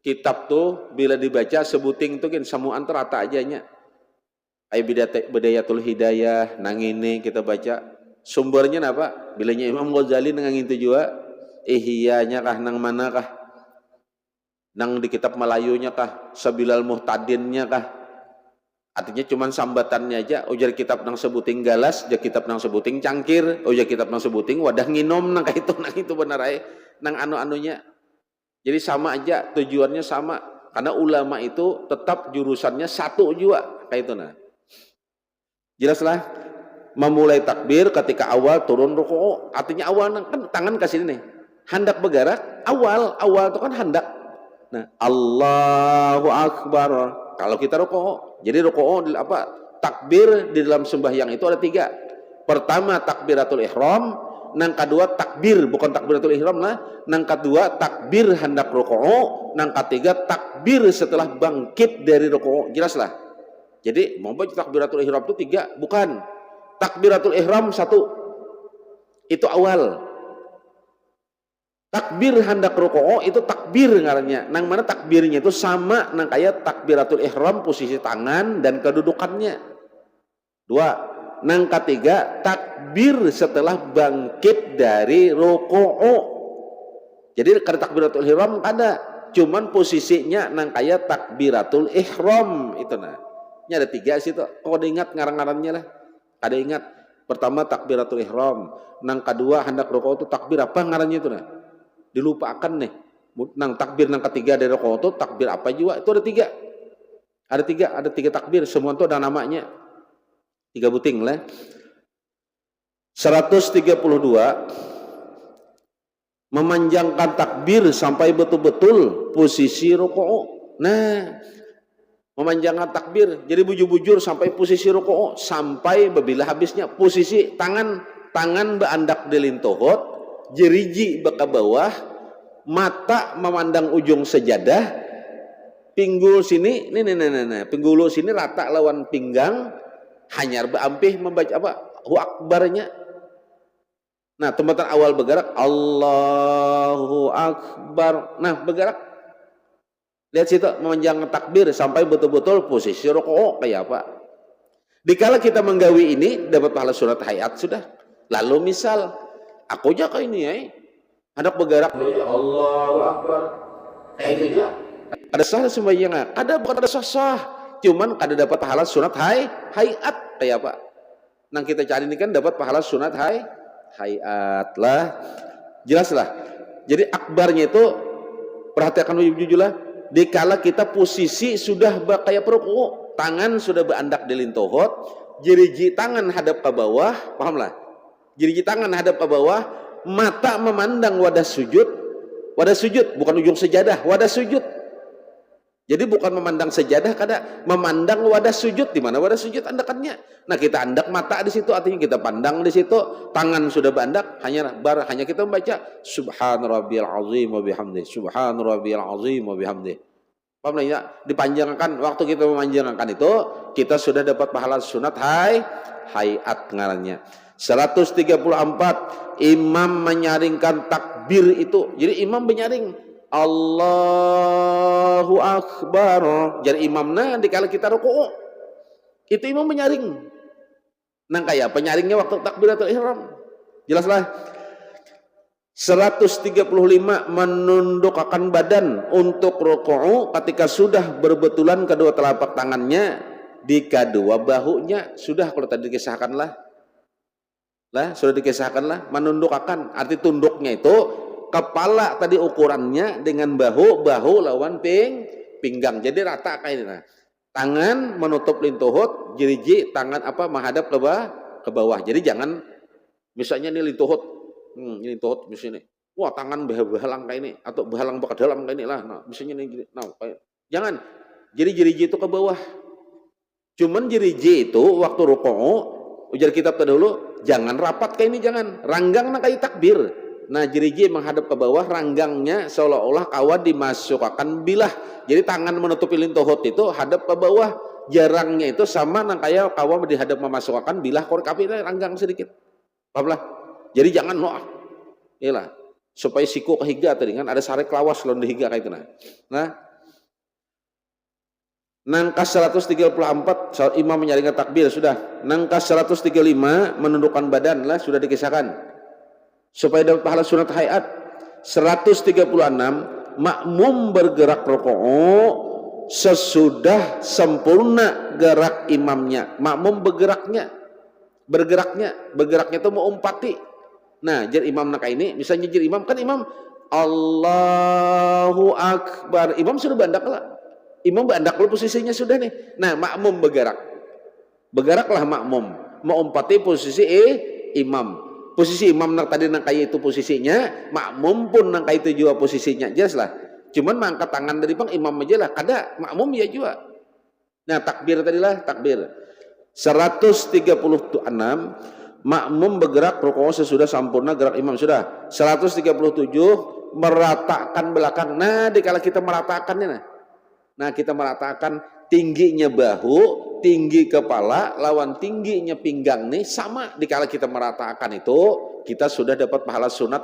Speaker 1: kitab tuh bila dibaca sebuting tuh kan samuan terata ajanya. Kayak Bidayatul Hidayah, nang ini kita baca sumbernya apa? Bilanya Imam Ghazali nang itu juga, Ihyanya kah nang mana kah? Nang di kitab Melayunya kah? Sabilal Muhtadinnya kah? Artinya cuman sambatannya aja. Ujar kitab nang sebuting galas, ujar kitab nang sebuting cangkir, ujar kitab nang sebuting wadah nginom nang itu benar aja. Nang anu-anunya. Jadi sama aja, tujuannya sama. Karena ulama itu tetap jurusannya satu juga kayak itu nah. Jelaslah memulai takbir ketika awal turun rukuu. Artinya awal kan tangan ke sini nih. Hendak bergerak, awal itu kan hendak. Nah, Allahu Akbar. Kalau kita rukuu, jadi rukuu apa? Takbir di dalam sembahyang itu ada 3. Pertama takbiratul ihram, nang kedua takbir, bukan takbiratul ihram lah, nang kedua takbir hendak rukuu, nang ketiga takbir setelah bangkit dari rukuu. Jelas lah. Jadi mau baca takbiratul ihram itu 3, bukan. Takbiratul ihram 1. Itu awal. Takbir hendak rukuu itu takbir ngarannya. Nang mana takbirnya itu sama nang kayak takbiratul ihram, posisi tangan dan kedudukannya. 2. Nang ketiga takbir setelah bangkit dari rukuu. Jadi kada takbiratul ihram ada, cuman posisinya nang kayak takbiratul ihram itu nah. Ini ada 3 situ. Kok ada ingat ngarang-ngarannya lah? Ada ingat. Pertama takbiratul ihram, nang kedua hendak rukuu itu takbir apa ngarannya itu nah? Dilupakan nih. Nang takbir nang ketiga dari rukuu itu takbir apa juga? Itu ada 3. Ada 3 takbir, semua itu ada namanya. 3 buting lah. 132 memanjangkan takbir sampai betul-betul posisi rukuu. Nah, memanjangkan takbir jadi bujur-bujur sampai posisi rukuu, sampai bila habisnya posisi tangan beandak dilintohot, jeriji ke bawah, mata memandang ujung sejadah, pinggul sini, pinggul sini rata lawan pinggang, hanyar beampih membaca apa? Hu akbarnya. Nah, tempatan awal bergerak, Allahu Akbar. Nah, bergerak. Lihat situ, memanjangkan takbir sampai betul-betul posisi rukuu kayak apa. Dikala kita menggawi ini, dapat pahala surat hayat sudah. Lalu misal, aku aja kayak ini ya, hendak bergerak, Allahu Akbar. Kayak itu aja. Ada sah sembahyang, bukan ada sah. Cuman kada dapat pahala sunat hayat kayak apa. Nah, kita cari ini kan dapat pahala sunat hayat lah. Jelas lah. Jadi akbarnya itu perhatikan jujur lah. Dikala kita posisi sudah kayak ruku, tangan sudah berandak di lintohot, jeriji tangan hadap ke bawah, paham lah? Jeriji tangan hadap ke bawah, mata memandang wadah sujud bukan ujung sejadah, wadah sujud. Jadi bukan memandang sejadah, kada memandang wadah sujud. Di mana wadah sujud andakannya? Nah, kita andak mata di situ, artinya kita pandang di situ, tangan sudah bandak, hanya kita membaca Subhan rabbiyal azim wa bihamdi, Subhan rabbiyal azim wa bihamdi. Paham ya? Dipanjangkan, waktu kita memanjangkan itu, kita sudah dapat pahala sunat hayat ngarannya. 134 imam menyaringkan takbir itu. Jadi imam menyaring Allahu Akbar. Jadi imamnya dikala kita rukuu, itu imam menyaring. Nang kayak penyaringnya waktu takbiratul ihram. Jelaslah. 135 menundukkan badan untuk rukuu ketika sudah berbetulan kedua telapak tangannya di kedua bahunya. Sudah kalau tadi dikisahkan lah. Sudah dikisahkan lah, menundukkan. Arti tunduknya itu kepala tadi ukurannya dengan bahu lawan pinggang. Jadi rata kayak ini. Nah, tangan menutup lintuhut, jeriji tangan menghadap ke bawah. Jadi jangan misalnya ini lintuhut, ini lintuhut misalnya. Wah, tangan behalang kayak ini atau behalang ke dalam kayak ini lah. Nah, misalnya ini kayak jangan. Jadi jeriji itu ke bawah. Cuman jeriji itu waktu rukuu, ujar kitab terdahulu, jangan rapat kayak ini, jangan. Ranggang kayak takbir. Nah, jeriji menghadap ke bawah, ranggangnya seolah-olah kawa dimasukkan bilah. Jadi tangan menutupi lintuhut itu hadap ke bawah, jarangnya itu sama nang kayak kawa dihadap memasukkan bilah korek api ranggang sedikit. Paham lah? Jadi jangan iyalah supaya siku kehiga tadi kan ada sarek lawas lawan dihiga kayak itu nah. Nangkas 134 imam menyaringkan takbir sudah. Nangkas 135 menundukkan badan lah sudah dikisahkan. Supaya dapat pahala sunat hayat. 136 makmum bergerak rukuu sesudah sempurna gerak imamnya. Makmum bergeraknya itu mau umpati. Nah, jadi imam nak ini misalnya jadi imam kan imam Allahu Akbar, imam sudah bandak lah. Imam bandak lah posisinya sudah nih. Nah, makmum bergeraklah makmum mau umpati posisi imam. Posisi imam nak tadi nang kayak itu posisinya, makmum pun nang kayak itu juga posisinya, jelas lah. Cuman mangkat tangan dari imam aja lah, kada makmum ya juga. Nah, takbir tadilah takbir. 136 makmum bergerak rukuk sesudah sempurna gerak imam sudah. 137 meratakan belakang. Nah, dikala kita meratakannya nah kita meratakan tingginya bahu, tinggi kepala lawan tingginya pinggang nih sama dikala kita meratakan itu kita sudah dapat pahala sunat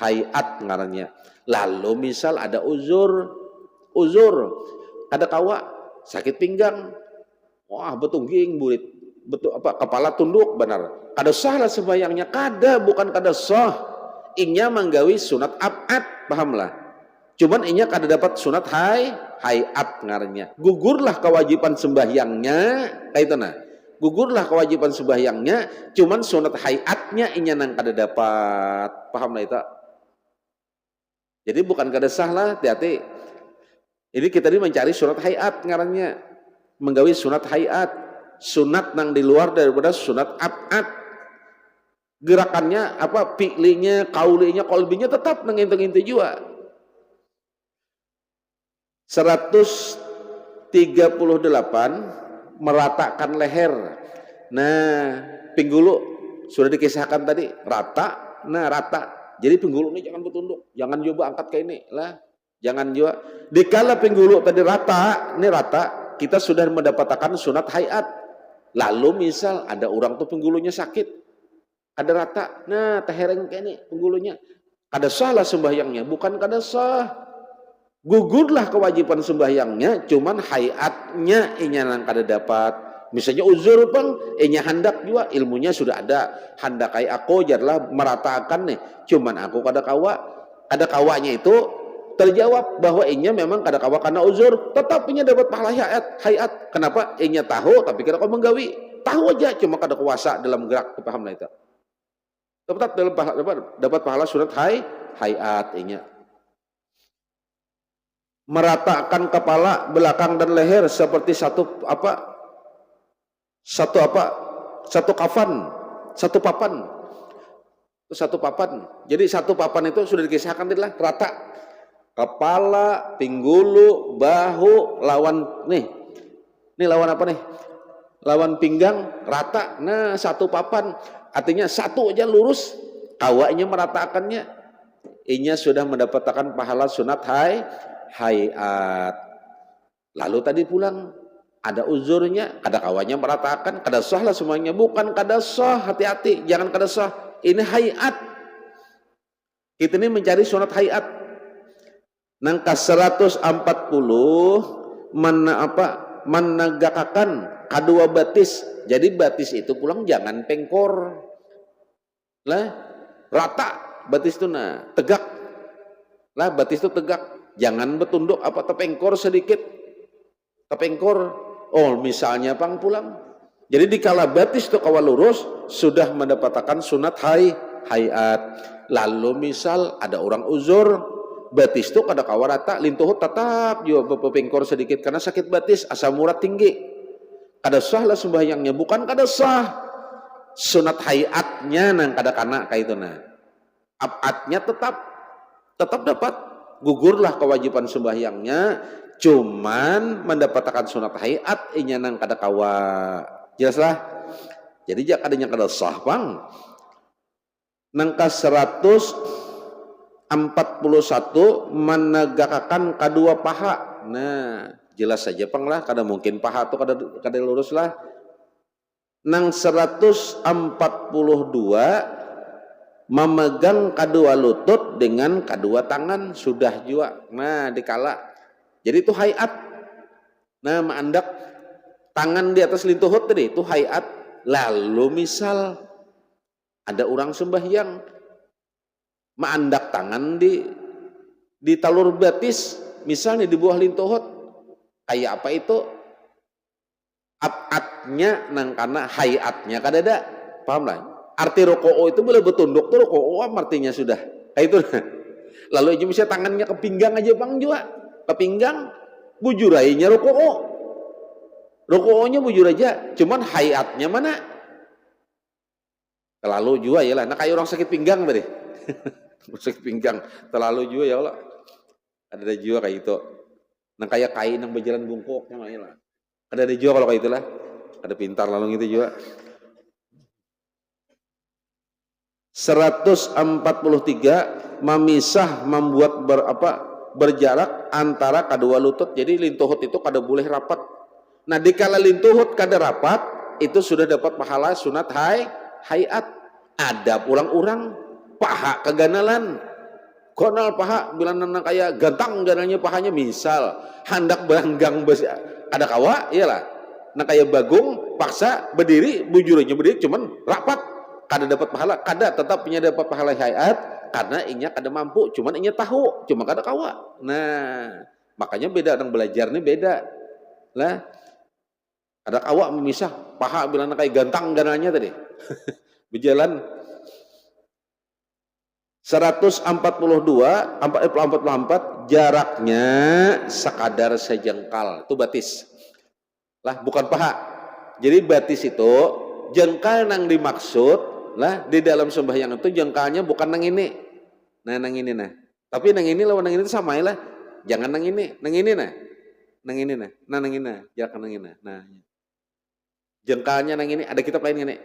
Speaker 1: hayat ngarannya. Lalu misal ada uzur ada kawa sakit pinggang, wah betungging burit betul apa kepala tunduk benar kada sah lah sembahyangnya, kada bukan kada sah inya manggawi sunat abad pahamlah, cuman inya kada dapat sunat hayat ngarannya, gugurlah kewajiban sembahyangnya kayak itu nah, gugurlah kewajiban sembahyangnya cuman sunat hayatnya inya nang kada dapat, paham lah itu. Jadi bukan kada sah lah, hati-hati. Ini kita ini mencari sunat hayat ngarannya, menggawi sunat hayat, sunat nang di luar daripada sunat abad. Gerakannya apa, fi'linya, kaulinya, kolbinya tetap nang intu-intu juga. 138 meratakan leher. Nah, pinggulu sudah dikisahkan tadi, rata. Nah, rata. Jadi pinggulu ini jangan bertunduk, jangan coba angkat kayak ini lah. Jangan juga. Dikala pinggulu tadi rata, ini rata, kita sudah mendapatkan sunat hayat. Lalu misal ada orang tuh pinggulunya sakit, ada rata, nah tehereng kayak ini pinggulunya, kada sah lah sembahyangnya, bukan kada sah. Gugurlah kewajiban sembahyangnya, cuman hayatnya inya nang kada dapat. Misalnya uzur bang, inya handak juga, ilmunya sudah ada, handak kayak aku jadilah meratakan nih, cuman aku kada kawanya itu terjawab bahwa inya memang kada kawa karena uzur, tetap inya dapat pahala hayat. Kenapa? Inya tahu tapi kada kau menggawi, tahu aja cuma kada kuasa dalam gerak, paham lah itu. Tetap dapat pahala sunat hayat inya. Meratakan kepala, belakang dan leher seperti satu papan. Jadi satu papan itu sudah dikisahkan adalah rata. Kepala, pinggulu, bahu, lawan nih lawan apa nih? Lawan pinggang rata. Nah, satu papan. Artinya satu aja lurus, kawanya meratakannya. Inya sudah mendapatkan pahala sunat hayat. Lalu tadi pulang ada uzurnya, kada kawanya meratakan, kada sah lah semuanya, bukan kada sah, hati-hati, jangan kada sah. Ini hayat. Kita ini mencari sunat hayat. Nangka 140 menegakkan kedua batis. Jadi batis itu pulang jangan pengkor. Lah, rata batis itu nah, tegak. Lah batis itu tegak. Jangan bertunduk apa tepengkor sedikit. Tepengkor. Oh, misalnya pang pulang. Jadi dikala batis itu kawal lurus sudah mendapatkan sunat hayat. Lalu misal ada orang uzur, batis itu kada kawa rata, lintuhut tetap juga berpengkor sedikit karena sakit batis, asam urat tinggi. Kada sah lah sembahyangnya, bukan kada sah. Sunat hayatnya nang kada kana kayak itu nah. Abadnya tetap dapat. Gugurlah kewajiban sembahyangnya, cuman mendapatkan sunat hayat inya nang kada kawa. Jelas lah. Jadi jak adanya kada sah bang. Nangka 141 menegakkan kedua paha. Nah, jelas saja pang lah, kada mungkin paha tu kada lurus lah. Nang 142 memegang kedua lutut dengan kedua tangan sudah juga. Nah, dikala. Jadi itu hayat. Nah, maandak tangan di atas lintuhut tadi itu hayat. Lalu misal ada orang sembahyang maandak tangan di talur batis, misalnya di bawah lintuhut, kayak apa itu? Abadnya nang kana hayatnya kada ada, paham lah? Arti rokoo itu boleh bertunduk tuh rokoo artinya sudah, kayak itu. Lalu aja misalnya tangannya ke pinggang aja bang juga, ke pinggang bujurainya rokoonya bujur aja, cuman hayatnya mana? Terlalu juga ya lah, nah kayak orang sakit pinggang berarti. Sakit pinggang terlalu juga ya Allah, ada juga kayak itu. Nah kayak kain yang berjalan bungkuk namanya lah, ada juga kalau kayak itulah, ada pintar lalu gitu juga. 143 memisah membuat berjarak antara kedua lutut. Jadi lintuhut itu kada boleh rapat. Nah dikala lintuhut kada rapat itu sudah dapat pahala sunat hayat. Ada pulang-urang paha keganalan, konal paha bilang nana kayak gantang ganalnya pahanya, misal hendak beranggang ada kawa iyalah. Nah kayak bagung paksa berdiri bujurnya berdiri cuman rapat kada dapat pahala, kada tetap punya dapat pahala hayat karena inya kada mampu, cuman inya tahu cuma kada kawa. Nah makanya beda orang belajar nih beda lah. Ada kawa memisah paha bilang kayak gantang ganalnya tadi berjalan. 142 44 jaraknya sekadar sejengkal itu batis lah, bukan paha. Jadi batis itu jengkal nang dimaksud lah di dalam sembahyang itu jengkalnya bukan nang ini. Nah nang ini nah. Tapi nang ini lawan nang ini sama lah. Jangan nang ini nah. Nang ini nah. Nah nang ini nah. Jangan nang ini nah. Nah. Jengkalnya nang ini ada kitab lain ini.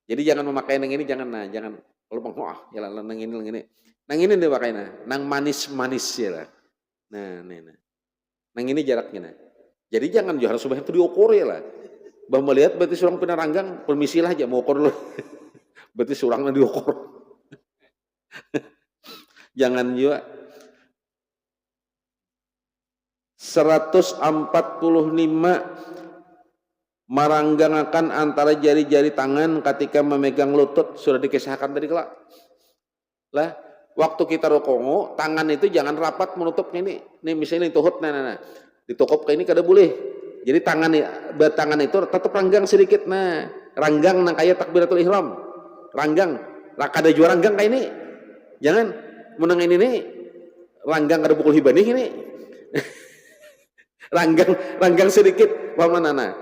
Speaker 1: Jadi jangan memakai nang ini, jangan nah, jangan kalau bang wah ya lah nang ini nang ini. Nang ini dipakai nah. Nang manis-manis ya lah. Nah, nah. Nang ini jaraknya nah. Jadi jangan harus sembahyang itu diukur ya lah. Bah melihat berarti surang penaranggang, permisilah aja mau ukur dulu. Berarti surangnya diukur. Jangan juga. 145 meranggangakan antara jari-jari tangan ketika memegang lutut, sudah dikisahkan tadi kelak. Lah, waktu kita rukuu, tangan itu jangan rapat menutup ini. Nih misalnya tuhut nah. Ditukup kayak ini kada boleh. Jadi tangan itu tetap ranggang sedikit nah. Ranggang nang kayak takbiratul ihram. Ranggang, kada jual ranggang kayak ini. Jangan menang ini nih ranggang kada pukul hibanih ini. ranggang sedikit pamanana.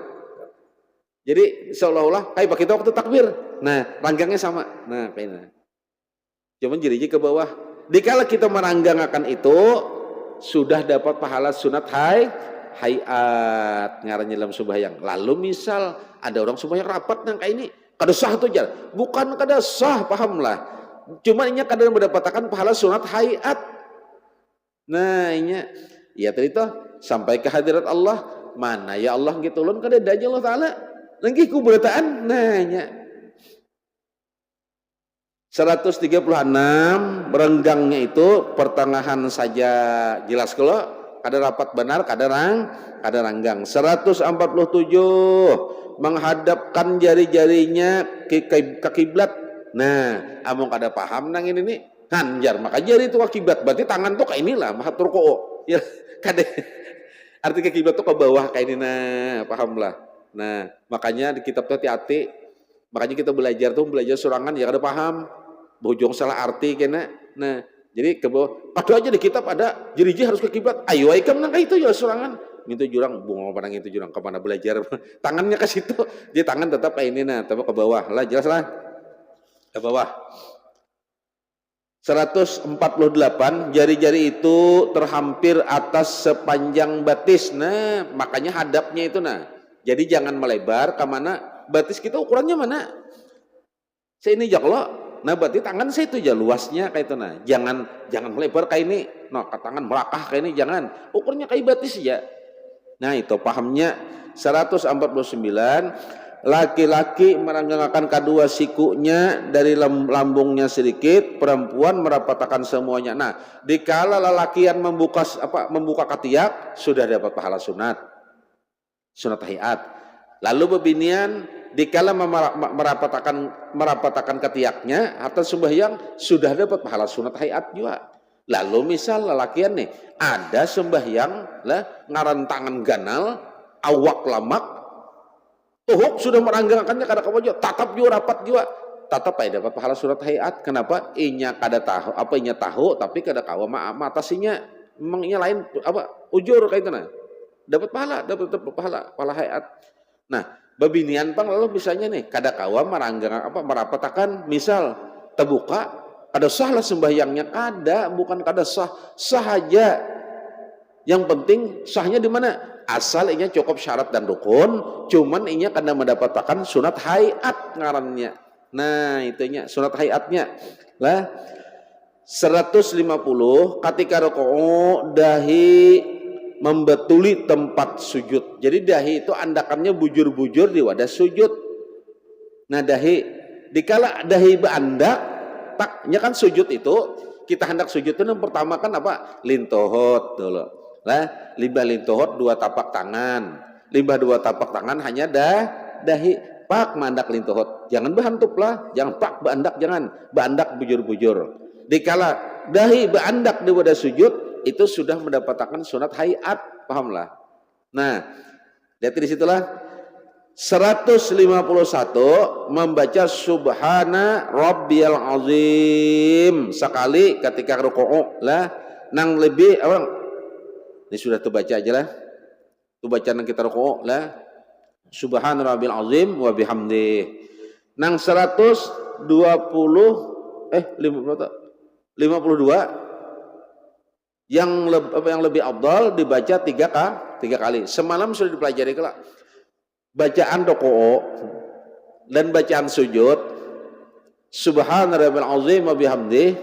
Speaker 1: Jadi seolah-olah kayak kita waktu takbir. Nah, ranggangnya sama. Nah, kayak cuman jadinya ke bawah. Dikala kita meranggangakan itu sudah dapat pahala sunat hayat ngarannya dalam sembahyang. Lalu misal ada orang sembahyang rapat nang kayak ini, kada sah tuh jar. Bukan kada sah, pahamlah. Cuma inya kada mendapatkan pahala sunat hayat. Nah, inya ya tadi toh sampai ke hadirat Allah, mana ya Allah gitu ulun kada danya Allah taala. Lagi kuberataan nanya 136 berenggangnya itu pertengahan saja jelas kalau kada rapat benar kada ranggang. 147 menghadapkan jari-jarinya ke kiblat. Nah, among kada paham nang ini nih hanjar maka jari itu ke kiblat berarti tangan tuh kayak inilah mahat rukuu ya kada arti ke kiblat tuh ke bawah kayak ini nah pahamlah. Nah, makanya di kitab hati-hati, makanya kita belajar surangan ya kada paham, bojong salah arti kena. Nah, jadi ke bawah. Padahal aja di kitab ada jeri-jeri harus ke kiblat. Ayo ikam nang itu ya surangan. Itu jurang, bunga pandang itu jurang kemana belajar. Tangannya ke situ, jadi tangan tetap kayak ini nah, tapi ke bawah lah jelas lah. Ke bawah. 148 jari-jari itu terhampir atas sepanjang batis. Nah, makanya hadapnya itu nah. Jadi jangan melebar ke mana batis kita ukurannya mana. Saya ini jaklo, nah berarti tangan saya itu ya luasnya kayak itu nah. Jangan melebar kayak ini. Nah, ke tangan melakah kayak ini jangan. Ukurnya kayak batis ya. Nah, itu pahamnya 149 laki-laki meranggangkan kedua sikunya dari lambungnya sedikit, perempuan merapatkan semuanya. Nah, dikala lelakian membuka ketiak sudah dapat pahala sunat hayat. Lalu bebinian dikala merapatkan ketiaknya atau sembahyang sudah dapat pahala sunat hayat juga. Lalu misal lelakian nih ada sembahyang lah ngaran tangan ganal awak lamak tuhuk sudah meranggangkannya kada kawajo tatap juga rapat juga tatap ay dapat pahala sunat hayat. Kenapa? Inya kada tahu apa inya tahu tapi kada kawa matasinya memang inya lain ujur kayak itu nah. Dapat pahala hayat. Nah, babinian pang lalu misalnya nih kada kawa merapatakan misal terbuka kada sah lah sembahyangnya bukan kada sah saja. Yang penting sahnya di mana? Asal inya cukup syarat dan rukun, cuman inya kada mendapatkan sunat hayat ngarannya. Nah, itunya surat hayatnya. Lah 150 ketika rukuu dahi membetuli tempat sujud. Jadi dahi itu andakannya bujur-bujur di wadah sujud. Nah, dahi dikala dahi beandak taknya kan sujud itu kita hendak sujud itu yang pertama kan apa? Lintohot dulu. Lah, limbah lintohot dua tapak tangan. Limbah dua tapak tangan hanya dahi pak mandak lintohot. Jangan behantup lah, jangan pak beandak jangan. Beandak bujur-bujur. Dikala dahi beandak di wadah sujud itu sudah mendapatkan sunat hayat, pahamlah. Nah, lihat di situlah 151 membaca subhana rabbiyal azim sekali ketika rukuu lah nang lebih orang ini sudah tuh baca aja lah. Tuh bacaan kita rukuu lah. Subhana rabbil azim wa bihamdih. Nang 120 52 yang lebih afdal dibaca 3 kali. Semalam sudah dipelajari kelak. Bacaan rukuu dan bacaan sujud Subhana rabbil azim wa bihamdih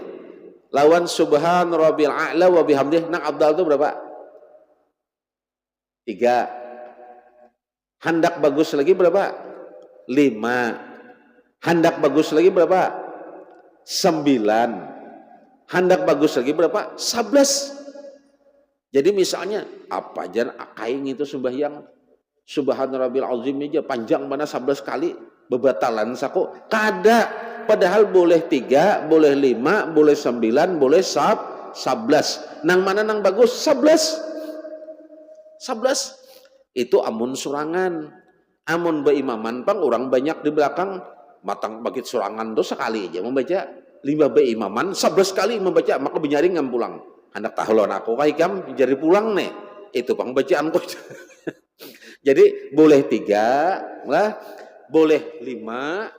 Speaker 1: lawan subhana rabbil a'la wa bihamdih nang afdal itu berapa? 3. Hendak bagus lagi berapa? 5. Hendak bagus lagi berapa? 9. Hendak bagus lagi berapa? 11. Jadi misalnya apa aja akaing itu sembahyang subhana rabbil azim aja panjang mana 11 kali bebatalan saku kada padahal boleh 3, boleh 5, boleh 9, boleh 11. Nang mana nang bagus? 11 itu amun surangan, amun beimaman pang orang banyak di belakang matang bagit surangan tuh sekali aja membaca 5 beimaman 11 kali membaca maka benyaring ngam pulang hendak tahlon aku kaikam jadi pulang nih itu pang bacaanku. Jadi boleh 3 lah, boleh 5,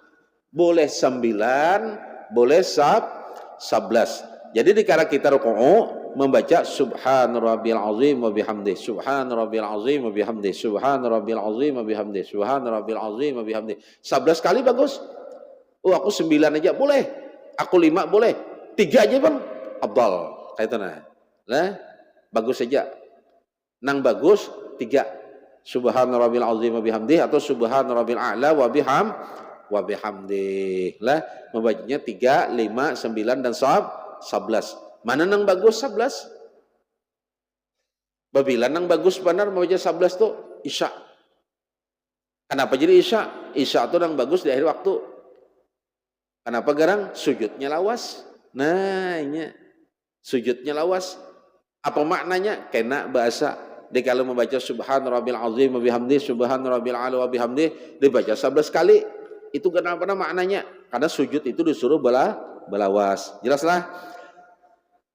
Speaker 1: boleh 9, boleh 11. Jadi dikala kita rukuu membaca subhana rabbil azim wa bihamdih subhana rabbil azim wa bihamdih subhana rabbil azim wa bihamdih subhana rabbil azim wa bihamdih 11 kali bagus. Oh aku 9 aja boleh, aku 5 boleh, 3 aja bang afdal kayak itu nah bagus saja nang bagus 3 subhana rabbil azim wa bihamdih atau subhana rabbil a'la wa bihamdih lah membacanya 3, 5, 9 dan 11. Mana nang bagus 11? Babila nang bagus benar membaca 11 tuh Isya. Kenapa jadi Isya? Isya tuh nang bagus di akhir waktu. Kenapa garang? Sujudnya lawas. Nah, ini sujudnya lawas. Apa maknanya? Kena bahasa. Dia kalau membaca subhan rabbil azim wa bihamdih, subhan rabbil ala wa bihamdih, dibaca 11 kali. Itu kenapa maknanya? Karena sujud itu disuruh belawas. Jelaslah?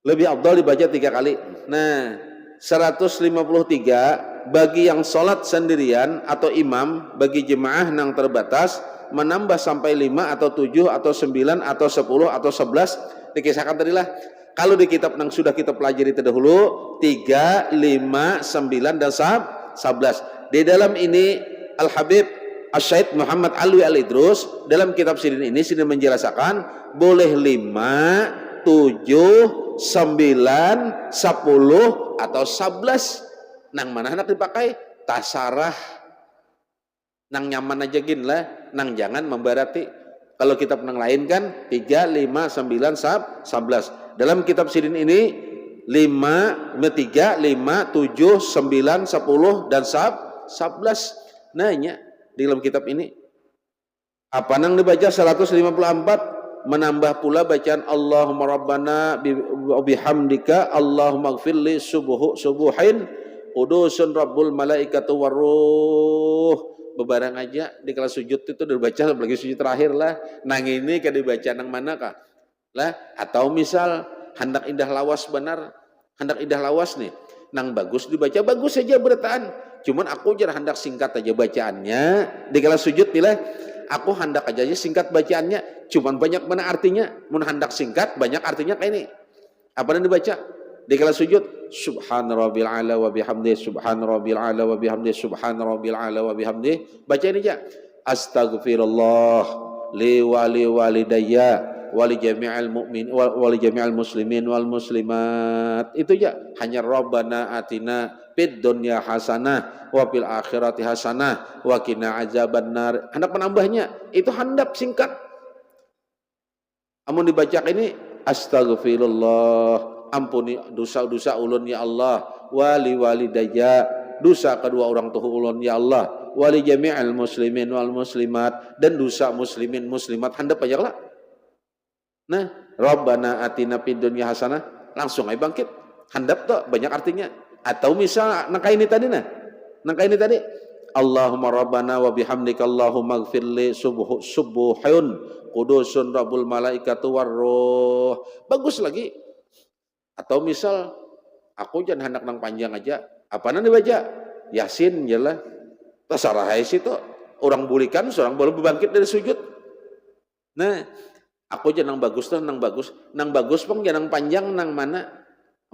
Speaker 1: Lebih afdal dibaca 3 kali. Nah, 153 bagi yang sholat sendirian atau imam, bagi jemaah yang terbatas menambah sampai 5 atau 7 atau 9 atau 10 atau 11 dikisahkan tadilah. Kalau di kitab yang sudah kita pelajari terdahulu 3, 5, 9 dan 11. Di dalam ini Al-Habib Asy-Syaikh Muhammad Alwi Al-Idrus dalam kitab sidin ini sudah menjelaskan boleh 5, 7, 9, 10 atau 11. Nang mana hendak dipakai? Tasarah. Nang nyaman aja gin lah. Nang jangan membarati. Kalau kitab nang lain kan 3, 5, 9, 11. Dalam kitab sidin ini 5, 3, 5, 7, 9, 10 dan 11. Nanya di dalam kitab ini. Apa nang dibaca 154? Menambah pula bacaan Allahumma rabbana bihamdika Allahumma gfirli subuhin qudusun rabbul malaikatu waruh. Bebarang aja di kelas sujud itu dibaca sebagai sujud terakhir lah. Nang ini kan dibaca nang mana kah? Lah atau misal hendak indah lawas benar, hendak indah lawas nih. Nang bagus dibaca bagus saja berataan. Cuman aku jarang hendak singkat aja bacaannya di kelas sujud nilai. Aku hendak aja singkat bacaannya, cuman banyak mana artinya. Mun hendak singkat banyak artinya kayak ini. Apa yang dibaca? Di kelas sujud, subhana rabbil ala wa bihamdih, subhana rabbil ala wa bihamdih, subhana rabbil ala wa bihamdih. Baca ini aja. Astaghfirullah li walidayya wali jami'al mu'min wali jami'al muslimin wal muslimat. Itu aja. Hanya Rabbana atina fid dunya hasanah wa fil akhirati hasanah wa qina azabannar. Hendak menambahnya itu handap singkat. Amun dibaca ini astagfirullah, ampuni dosa-dosa ulun ya Allah, wali walidayya, dosa kedua orang tua ulun ya Allah, wali jami'al muslimin wal muslimat, dan dosa muslimin muslimat. Handap aja lah. Nah, Rabbana atina fid dunya hasanah, langsung aja bangkit. Handap tuh banyak artinya. Atau misal nangka ini tadi Allahumma Rabbana wa bihamdika Allahumma gfirli subuhun kudusun rabbul malaikatu warruh. Bagus lagi. Atau misal aku jangan hendak nang panjang aja. Apa nanti baca? Yasin jelah. Terserah situ. Orang bulikan seorang belum bangkit dari sujud. Nah, aku jangan bagus tuh, nang bagus pang jangan panjang nang mana.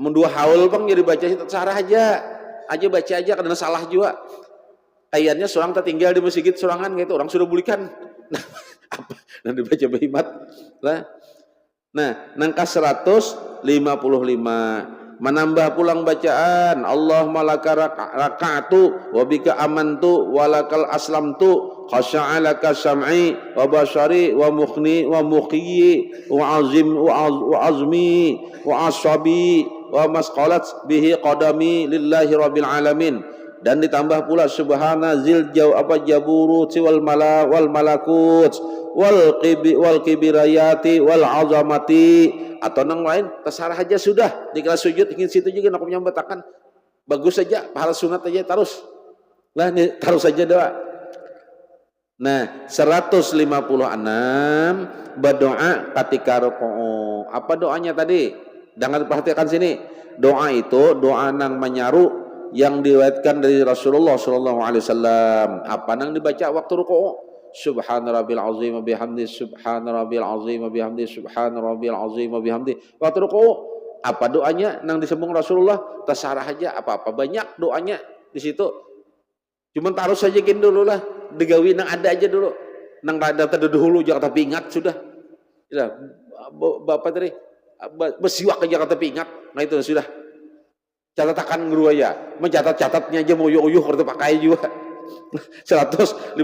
Speaker 1: Mun dua haul pang jadi baca itu sarah aja baca aja karena salah juga. Ayatnya seorang tertinggal di masjid sorangan gitu, orang sudah bulikan. Nah, apa? Nah dibaca behimat lah. Nah, nangka 155 menambah pulang bacaan Allah malaka raka'atu wa bika amantu walakal aslamtu khasya'alaka sam'i wa basari wa mukhni wa mukhyi wa azmi wa asabi wa masqalat bihi qadami lillahi rabbil alamin. Dan ditambah pula subhana zil jaburuti wal malakut wal kibirayati wal azamati. Atau nang lain terserah aja sudah di kelas sujud ingin situ juga nak menyambatakan bagus saja pahala sunat aja terus lah ini terus saja doa. Nah 156 berdoa ketika rukuu. Apa doanya tadi? Jangan perhatikan sini. Doa itu doa nang menyaru yang diriwayatkan dari Rasulullah SAW. Apa nang dibaca waktu rukuu? Subhana rabbil azim wa bihamdi, subhana rabbil azim wa bihamdi, subhana rabbil azim wa bihamdi. Waktu rukuu apa doanya nang disembung Rasulullah? Terserah aja apa-apa banyak doanya di situ. Cuma taruh saja gini dulu lah, digawi nang ada aja dulu. Nang ada terdahulu jangan tapi ingat sudah. Ya, Bapak tadi bersiwak aja tapi ingat. Nah itu sudah. Catatakan guru aja, mencatat-catatnya aja mau uyuh kerja pakai juga. 157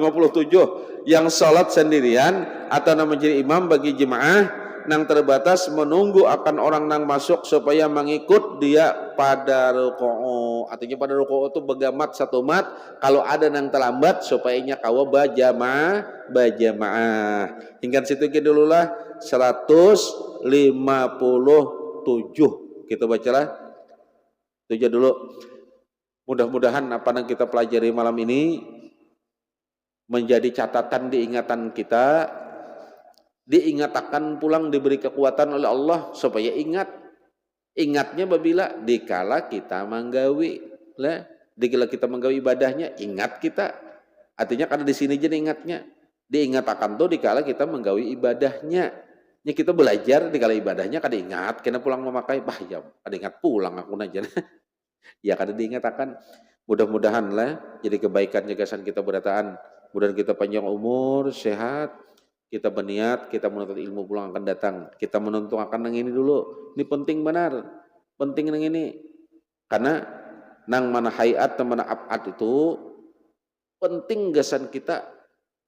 Speaker 1: yang sholat sendirian atau nang menjadi imam bagi jemaah nang terbatas menunggu akan orang nang masuk supaya mengikut dia pada rukuu. Artinya pada rukuu itu begamat satu mat. Kalau ada nang terlambat supaya nya kawa bajamaah. Hingga situ dulu lah 157. Kita bacalah. Itu aja dulu. Mudah-mudahan apa yang kita pelajari malam ini menjadi catatan diingatan kita, diingatakan pulang diberi kekuatan oleh Allah supaya ingat. Ingatnya babila dikala kita menggawi, lah, dikala kita menggawi ibadahnya, ingat kita. Artinya karena di sini jadi ingatnya, diingatakan tuh dikala kita menggawi ibadahnya. Ya kita belajar dikala ibadahnya kada ingat, kena pulang memakai, bah ya kada ingat pulang aku aja. Ya kada diingatakan. Mudah-mudahan lah jadi kebaikan jagasan kita berataan. Mudah-mudahan kita panjang umur, sehat, kita berniat, kita menuntut ilmu pulang akan datang. Kita menuntut akan nang ini dulu. Ini penting benar. Penting nang ini. Karena nang mana hayat dan mana abad itu penting gasan kita.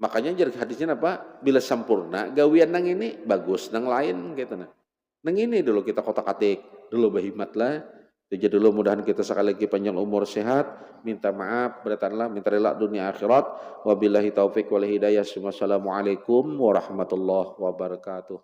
Speaker 1: Makanya jadi hadisnya apa? Bila sempurna gawian nang ini bagus nang lain gitu nah. Nang ini dulu kita kotak-katik, dulu berhimat lah. Jadi dulu mudahan kita sekali lagi panjang umur sehat, minta maaf, bertahanlah, minta rela dunia akhirat. Wabillahi taufik wal hidayah. Wassalamualaikum warahmatullahi wabarakatuh.